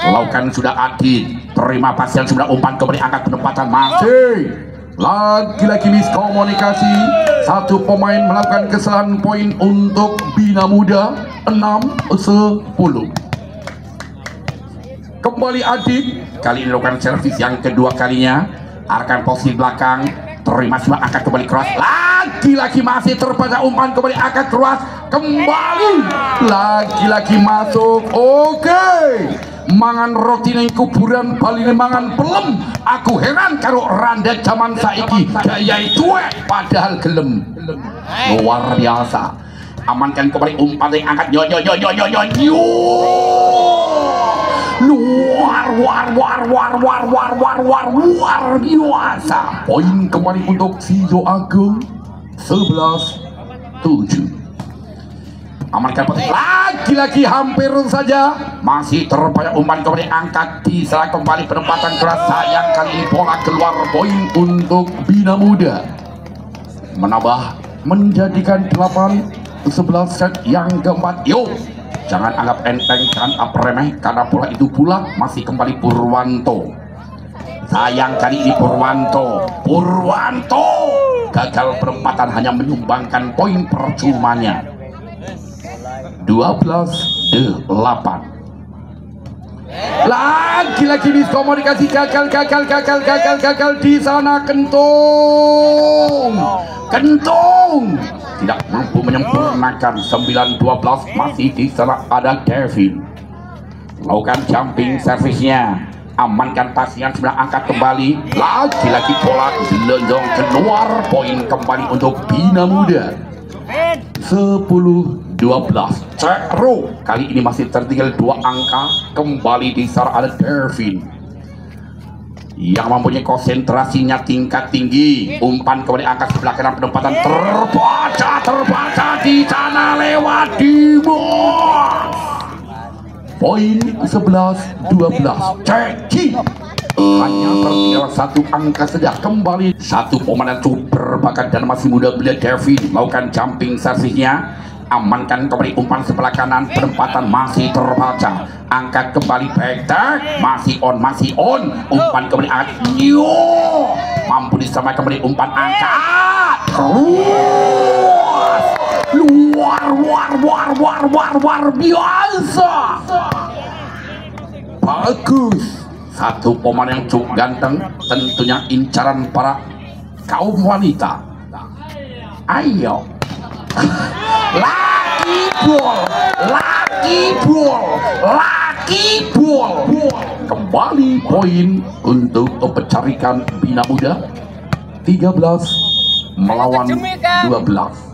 lakukan sudah Adit, terima pasien sudah, umpan kembali angkat, penempatan masih lagi-lagi miskomunikasi. Satu pemain melakukan kesalahan, poin untuk Bina Muda 6-10. Kembali Adit, kali ini lakukan servis yang kedua kalinya, arahkan posisi belakang, terima sudah, angkat kembali keras, lagi-lagi masih terbaca, umpan kembali angkat keras, kembali lagi-lagi masuk. Oke, mangan roti neng kuburan Bali mangan pelem. Aku heran karo randa zaman saiki gaya tuwek padahal gelem. Luar biasa. amankan kembali umpan yang angkat yo luar biasa. Poin kembali untuk Sido Agung 11-7. Amankan lagi-lagi hampir saja masih terbanyak umpan kembali angkat di salah kembali penempatan keras. Sayang kali ini bola keluar. Poin untuk Bina Muda menambah menjadikan 8-11 set yang keempat. Yuk, jangan anggap enteng, jangan remeh, karena bola itu pula masih kembali Purwanto. Sayang kali ini Purwanto gagal perempatan, hanya menyumbangkan poin percumanya. 12-8. Lagi-lagi miskomunikasi, gagal di sana. Kentung tidak mampu menyempurnakan. 9-12 masih di sana ada Kevin. Lakukan jumping servisnya, amankan pasingan sebelah, angkat kembali. Lagi-lagi bola gelondong keluar. Poin kembali untuk Bina Muda 10-12. Cekro kali ini masih tertinggal 2 angka. Kembali di sana ada Kevin yang mempunyai konsentrasinya tingkat tinggi. Umpan kembali angkat sebelah kanan, penempatan terbaca di sana lewat Dimas. Poin 11-12. Ceki hanya tertinggal 1 angka saja. Kembali satu pemain super bakat dan masih muda belia Kevin melakukan jumping servisnya, amankan kembali umpan sebelah kanan, penempatan masih terbaca, angkat kembali back masih on, umpan kembali angkat, mampu disamakan kembali umpan angkat luar biasa. Bagus, satu pemain yang cukup ganteng, tentunya incaran para kaum wanita. Ayo laki ball. Kembali poin untuk pecarikan Bina Muda 13 melawan 12.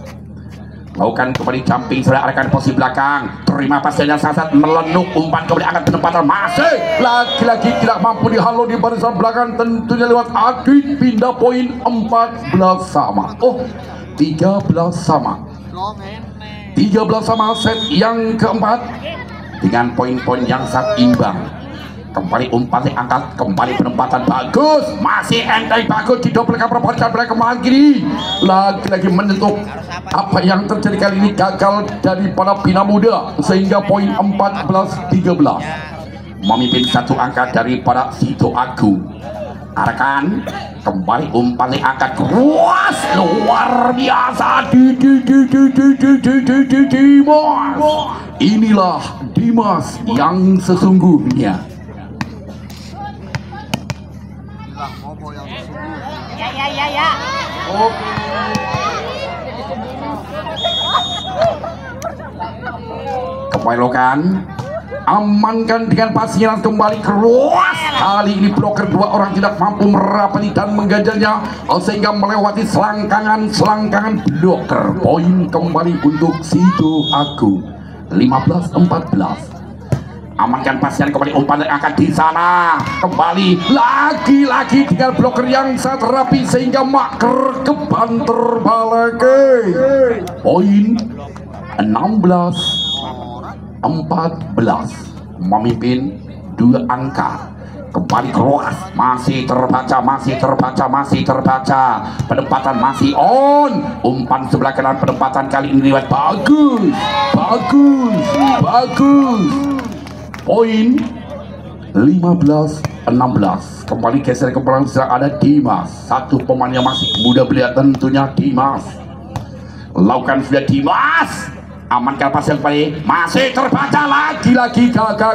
Lakukan kembali jumping, sudah arahkan posisi belakang, terima pasnya sangat melenuk, umpan kembali angkat penempatan masih lagi-lagi tidak mampu dihalau di barisan belakang, tentunya lewat Adit. Pindah poin 14 sama. 13 sama. 13 sama set yang keempat dengan poin-poin yang sangat imbang. Kembali umpan diangkat, kembali penempatan bagus, masih enteng bagus, didobelkan perempuan kembali kiri. Lagi-lagi menentuk. Apa yang terjadi kali ini gagal daripada Bina Muda sehingga poin 14-13 memimpin 1 angka daripada Sido Agung. Arahkan kembali umpan diangkat, luas luar biasa Dimas. Inilah Dimas yang sesungguhnya. Ya. Kepilokan, amankan dengan pasiran kembali keras. Kali ini bloker 2 orang tidak mampu merapati dan menggajarnya sehingga melewati selangkangan bloker. Poin kembali untuk Sido Agung 15-14. Amankan pasiran kembali, umpan angkat di sana, kembali lagi-lagi dengan bloker yang sangat rapi sehingga maker kebanter balik. Poin 16-14 memimpin 2 angka. Kembali keras, masih terbaca, penempatan masih on, umpan sebelah kanan, penempatan kali ini lewat bagus. Poin 15-16. Kembali geser ke belakang, ada Dimas, satu pemain yang masih muda belia tentunya Dimas. Lakukan sudah Dimas, amankan pas yang kembali, masih terbaca lagi-lagi gagal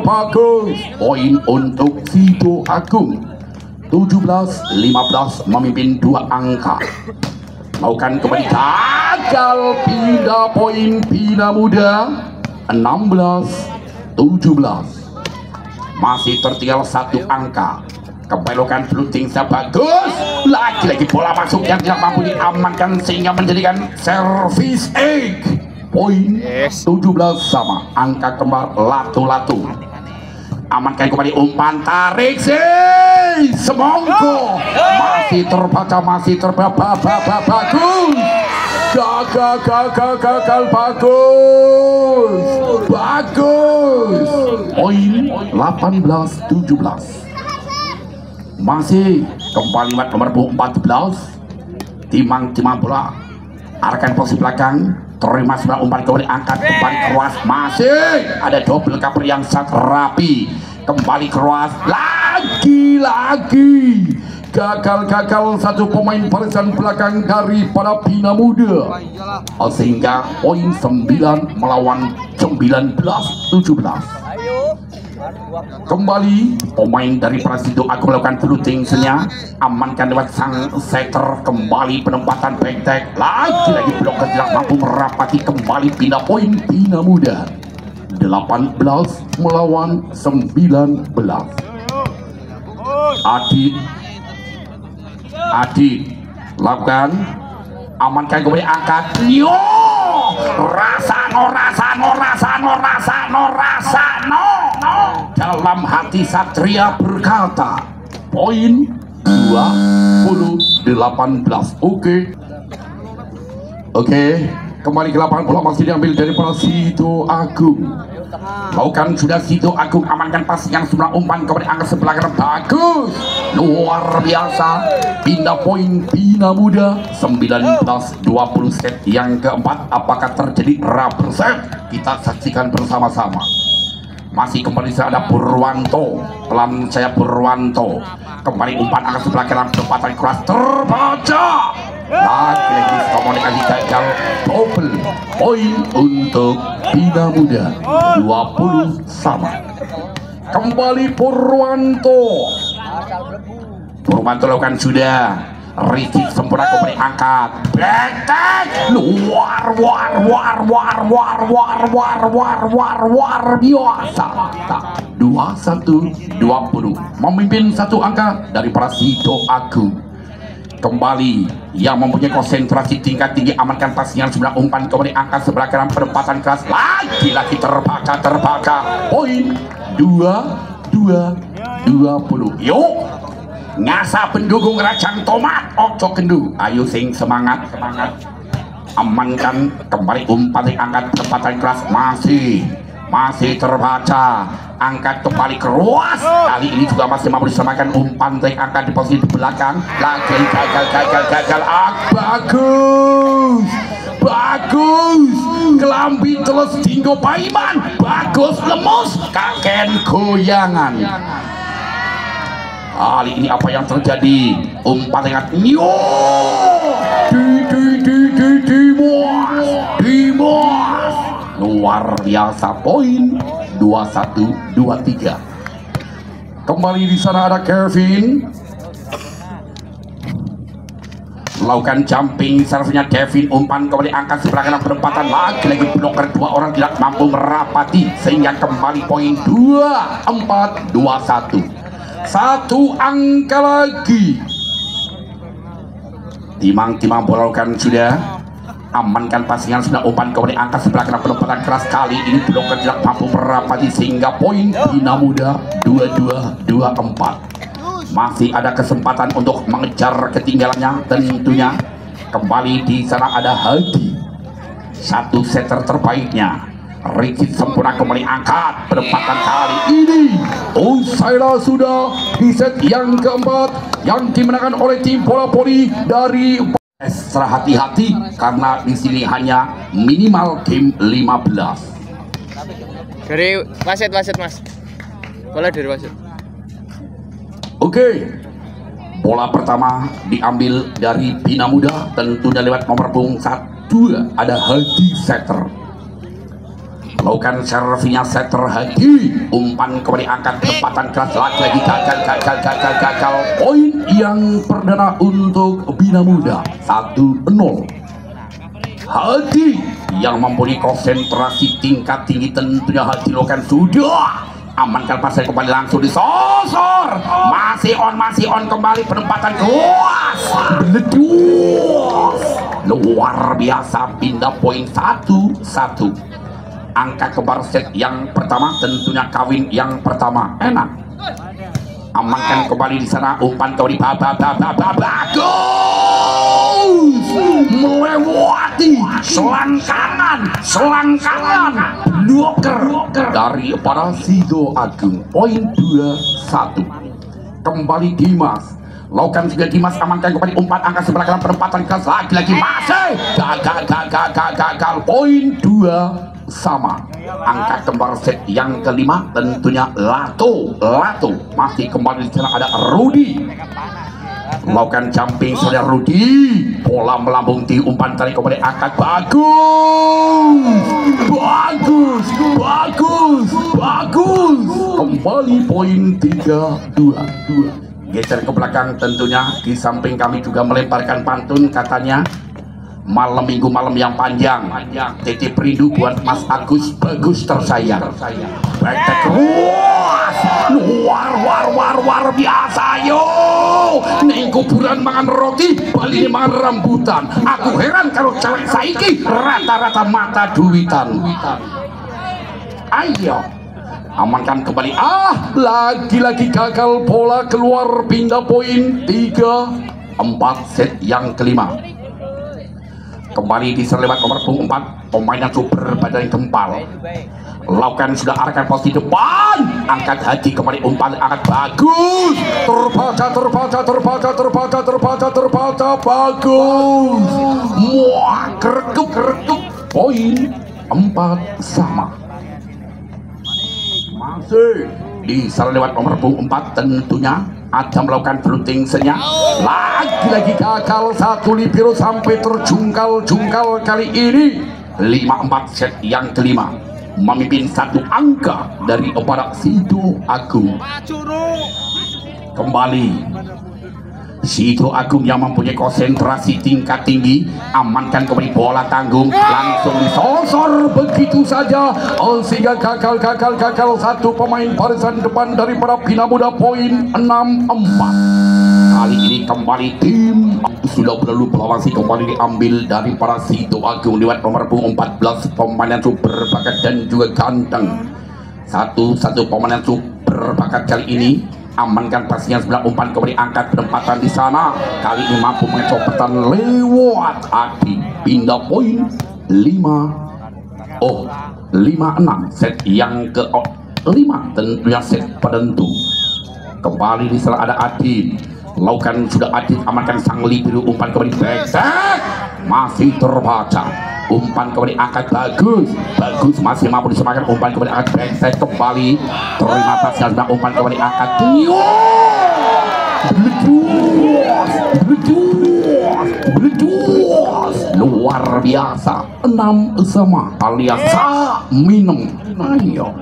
bagus. Poin untuk Sido Agung 17-15 memimpin 2 angka. Lakukan kembali gagal, pindah poin Bina Muda 16-17 masih tertinggal 1 angka. Kebelokan flutingnya bagus. Lagi-lagi bola masuk yang tidak mampu diamankan sehingga menjadikan service egg. Poin 17 sama. Angka kembar latu-latu. Amankan kembali umpan, tarik sih. Semongko. Masih terbaca, masih terbaca. Bagus. Gagal, bagus. Poin 18-17. Masih kembali nomor 14. Timang bola, arahkan posisi belakang, terima sebelah umpan kembali, angkat kembali keras, masih ada double cover yang sangat rapi, kembali keras, lagi gagal satu pemain barisan belakang daripada Bina Muda, sehingga poin 9 melawan 19-17. Kembali pemain dari Prasido Agung melakukan fluting senya, amankan lewat sang setter, kembali penempatan back lagi blok tidak mampu merapati, kembali pindah poin Bina Muda 18 melawan 19. Adit lakukan, amankan kembali, angkat, rasano dalam hati Satria berkata poin 20-18. Oke, kembali ke lapangan bola masih diambil dari Prasido Agung. Lakukan sudah Sido Agung, amankan pas yang sebelah umpan kembali, angkat sebelah kanan, bagus, luar biasa, pindah poin Bina Muda 19-20. set yang keempat, apakah terjadi rubber set? Kita saksikan bersama-sama. Masih kembali ada Purwanto, pelan saya Purwanto, kembali umpan angkat sebelah kanan, tempatan keras terbaca, lagi komunikasi gagal, double poin untuk Bina Muda 20 sama. Kembali Purwanto lakukan sudah, Rizky sempurna kembali, angkat back luar biasa. 21-20 memimpin satu angka dari Prasido Agung. Kembali yang mempunyai konsentrasi tingkat tinggi, amankan pasnya sebelah umpan kembali, angkat sebelah kanan, penempatan keras, lagi terbaca, poin 22-20. yuk ngasa pendukung Rajang Tomat, ojo kendu, ayo sing semangat, amankan kembali umpan, angkat penempatan keras, masih terbaca, angkat kembali keras, kali ini juga masih mampu disamakan umpan, angkat di posisi belakang, lagi gagal, bagus, kelambi teles tinggo Paiman, bagus, lemus, kaken goyangan. Kali ini apa yang terjadi? Umpan dengan Dimos, luar biasa, poin 21-23. Kembali di sana ada Kevin, lakukan jumping servisnya Kevin, umpan kembali, angkat sebelah kanan, penempatan lagi bloker dua orang tidak mampu merapati, sehingga kembali poin 24-21. Satu angka lagi. Timang bola lakukan sudah, amankan pasingan sudah, umpan kembali, angkat sebelah kanan, penempatan keras, kali ini bloker tidak mampu merapati, sehingga poin Bina Muda 22-24. Masih ada kesempatan untuk mengejar ketinggalannya tentunya. Kembali di sana ada Hadi, satu setter terbaiknya. Ricky sempurna kembali, angkat penempatan, kali ini usailah sudah di set yang keempat yang dimenangkan oleh tim bola voli dari Extra. Hati-hati karena di sini hanya minimal game 15. Dari wasit mas, bola dari wasit. Oke, bola pertama diambil dari Bina Muda, tentunya lewat nomor punggung 1 ada Hadi setter. Lakukan servinya setter Hadi, umpan kembali, angkat penempatan keras, lagi gagal, poin yang perdana untuk Bina Muda 1-0. Hadi yang mempunyai konsentrasi tingkat tinggi, tentunya Hadi lakukan sudah, amankan pasir kembali langsung disosor, masih on kembali penempatan kuas ledus luar biasa, pindah poin 1-1. Angka kembar set yang pertama tentunya kawin yang pertama enak, amankan kembali di sana, umpan kembali bagus melewati selang kanan bloker dari para Sido Agung. Poin 2-1. Kembali Dimas, lakukan juga Dimas, amankan kembali umpan angka sebelah kanan, penempatan keras lagi masih gagal. Poin 2 sama. Angka kembar set yang kelima tentunya Lato masih kembali di sana, ada Rudi melakukan jumping saudara Rudi, bola melambung di umpan tarik kembali angkat bagus kembali poin 3-2. Geser ke belakang tentunya, di samping kami juga melemparkan pantun katanya malam minggu malam yang panjang, titip rindu buat Mas Agus bagus tersayang. Baik terus war biasa yo neng kuburan mangan roti, Bali mangan rambutan. Aku heran kalau cewek saiki rata-rata mata duitan. Ayo amankan kembali, lagi-lagi gagal, bola keluar, pindah poin 3-4 set yang kelima. Kembali diserang lewat nomor 4, pemain yang super badan gempal, lakukan sudah arahkan posisi depan, angkat haji kembali, umpan angkat bagus, terbaca bagus, keretuk poin 4 sama. Masih diserang lewat nomor 4 tentunya Adam melakukan fluting senya, lagi-lagi gagal, satu libero sampai terjungkal kali ini. 5-4 set yang kelima, memimpin 1 angka dari para Sido Agung. Kembali Sido Agung yang mempunyai konsentrasi tingkat tinggi, amankan kembali bola tanggung, langsung disosor begitu saja, sehingga gagal satu pemain barisan depan dari para Bina Muda. Poin 6-4. Kali ini kembali tim sudah berlalu pelawasi, kembali diambil dari para Sido Agung lewat nomor 14, pemain yang super bakat dan juga ganteng. Satu pemain yang super bakat kali ini, amankan pastinya sebelah, umpan kembali angkat penempatan di sana, kali ini mampu mengecopetan lewat Adi, pindah poin 5-6 set yang ke-5 tentunya set penentu. Kembali di sana ada Adin, lakukan sudah Adin, amankan sang libero, umpan kembali back masih terbaca, umpan kembali angkat bagus masih mampu disemakan, umpan kembali angkat back kembali, terima kasih, umpan kembali angkat bledus luar biasa, 6 sama alias minum. Ayo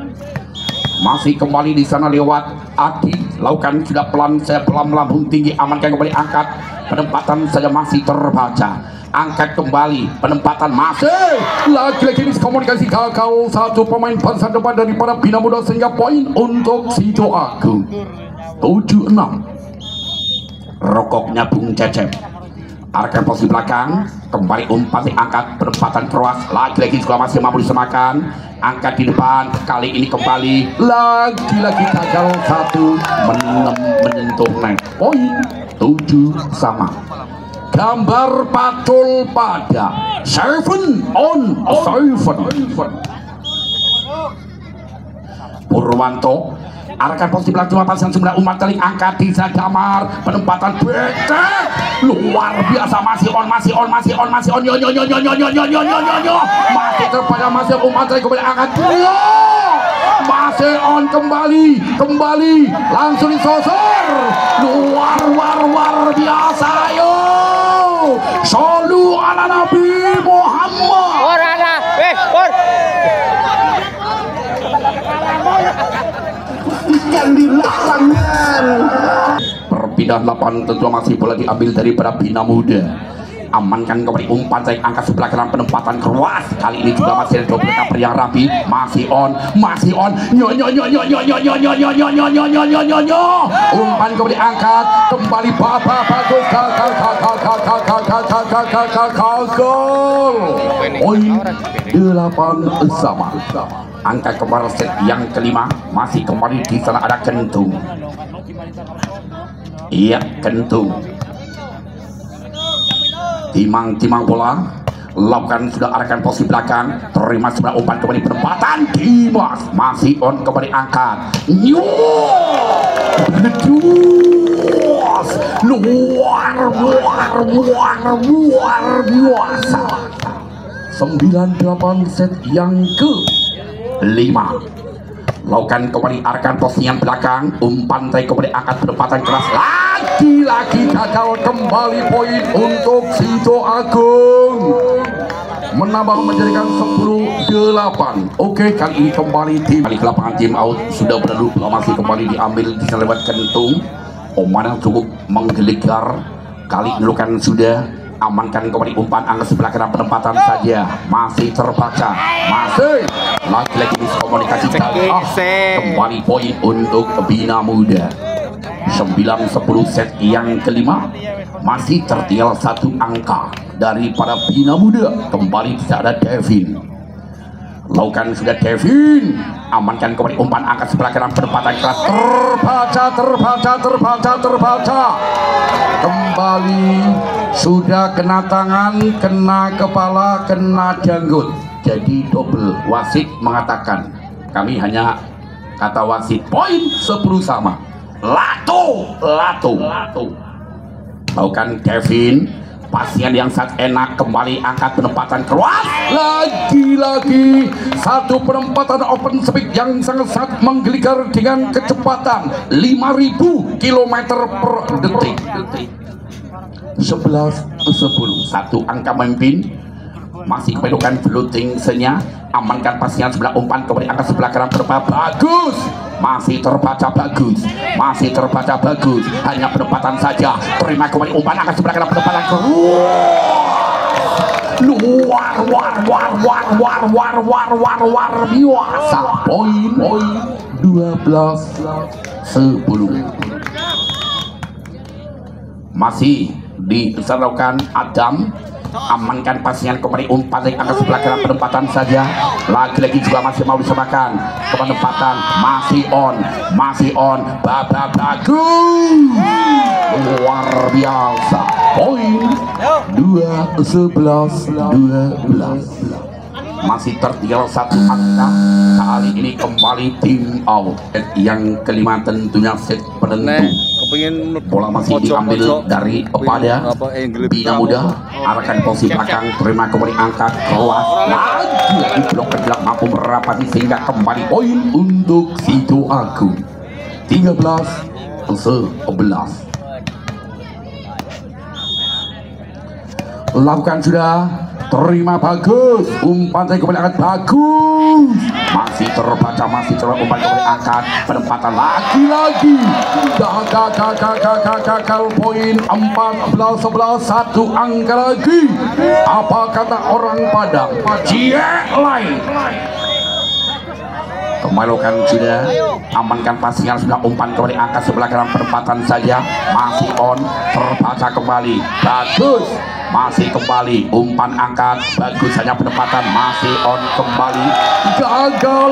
masih kembali di sana lewat Adi, lakukan sudah pelan melambung tinggi, amankan kembali angkat penempatan saja masih terbaca, angkat kembali penempatan masih lagi-lagi miskomunikasi, gagal satu pemain barisan depan dari para Bina Muda, sehingga poin untuk Sido Agung 7-6. Rokoknya Bung Cecep, arahkan posisi belakang, kembali umpan angkat penempatan keras, lagi-lagi juga masih mampu disemakan, angkat di depan, kali ini kembali lagi-lagi gagal satu, menyentuh naik. Poin 7 sama. Gambar patul pada 7-on-7. Purwanto arahkan posisi belakang, pasang sebelah umat teling, angkat di Damar, penempatan betek luar biasa, masih on yo masih terpada, masih umat teling kembali angkat masih on kembali langsung disosor luar biasa. Yo solu ala Nabi Muhammad. Perpindahan lapangan tentu masih bola diambil dari para Bina Muda, amankan kembali umpan saya angkat sebelah kanan penempatan keras kali ini juga masih ada double cover yang rapi masih on nyo umpan kembali angkat kembali bagus gol poin 8 sama angka kembali set yang kelima masih kembali di sana ada Kentung. Iya Kentung timang bola lakukan sudah arahkan posisi belakang terima sebelah umpan kembali penempatan Dimas masih on kembali angkat luar biasa 98 set yang ke-5 lakukan kembali arahkan posisi yang belakang umpan tadi kembali angkat penempatan keras lagi gagal kembali poin untuk Sido Agung menambah menjadikan 10-8. Oke, kali ini kembali tim balik lapangan tim out sudah berlalu masih kembali diambil bisa lewat Kentung oman yang cukup menggelegar kali ini kan sudah amankan kembali umpan angkat sebelah kanan penempatan saja masih terbaca masih lagi-lagi miskomunikasi kembali poin untuk Bina Muda 9-10 set yang kelima masih tertinggal satu angka daripada Bina Muda kembali tidak ada Devin lakukan sudah Devin amankan kembali umpan angkat sebelah kanan penempatan keras terbaca kembali sudah kena tangan kena kepala kena janggut jadi double wasit mengatakan kami hanya kata wasit poin 10 sama lato lakukan Kevin pasien yang sangat enak kembali angkat penempatan keras lagi-lagi satu penempatan open speed yang sangat menggeligar dengan kecepatan 5000 km per detik 11-10 satu angka memimpin masih kepedukan floating senya amankan pasien sebelah umpan kembali angkat sebelah kanan penempatan bagus masih terbaca bagus hanya penempatan saja terima kembali umpan angkat sebelah kanan penempatan luar biasa poin 12-10 masih diserahkan Adam amankan pasien kembali umpan yang angkat sebelah kanan penempatan saja lagi-lagi juga masih mau disamakan ke penempatan masih on bagus luar biasa poin 12 masih tertinggal satu angka kali ini kembali tim out set yang kelima tentunya set penentu bola masih diambil dari kepada Bina Muda arahkan posisi belakang terima kembali angkat keluar lagi blok kedelak mampu merapati sehingga kembali poin untuk Sido Agung 13-11 lakukan sudah terima bagus umpan tadi kembali angkat bagus masih terbaca umpan kembali angkat penempatan lagi-lagi gagal poin 14-11 satu angka lagi apa kata orang Padang lain kembalikan sudah amankan pasien sudah umpan kembali angkat sebelah kanan penempatan saja masih on terbaca kembali bagus masih kembali umpan angkat bagus hanya penempatan masih on kembali gagal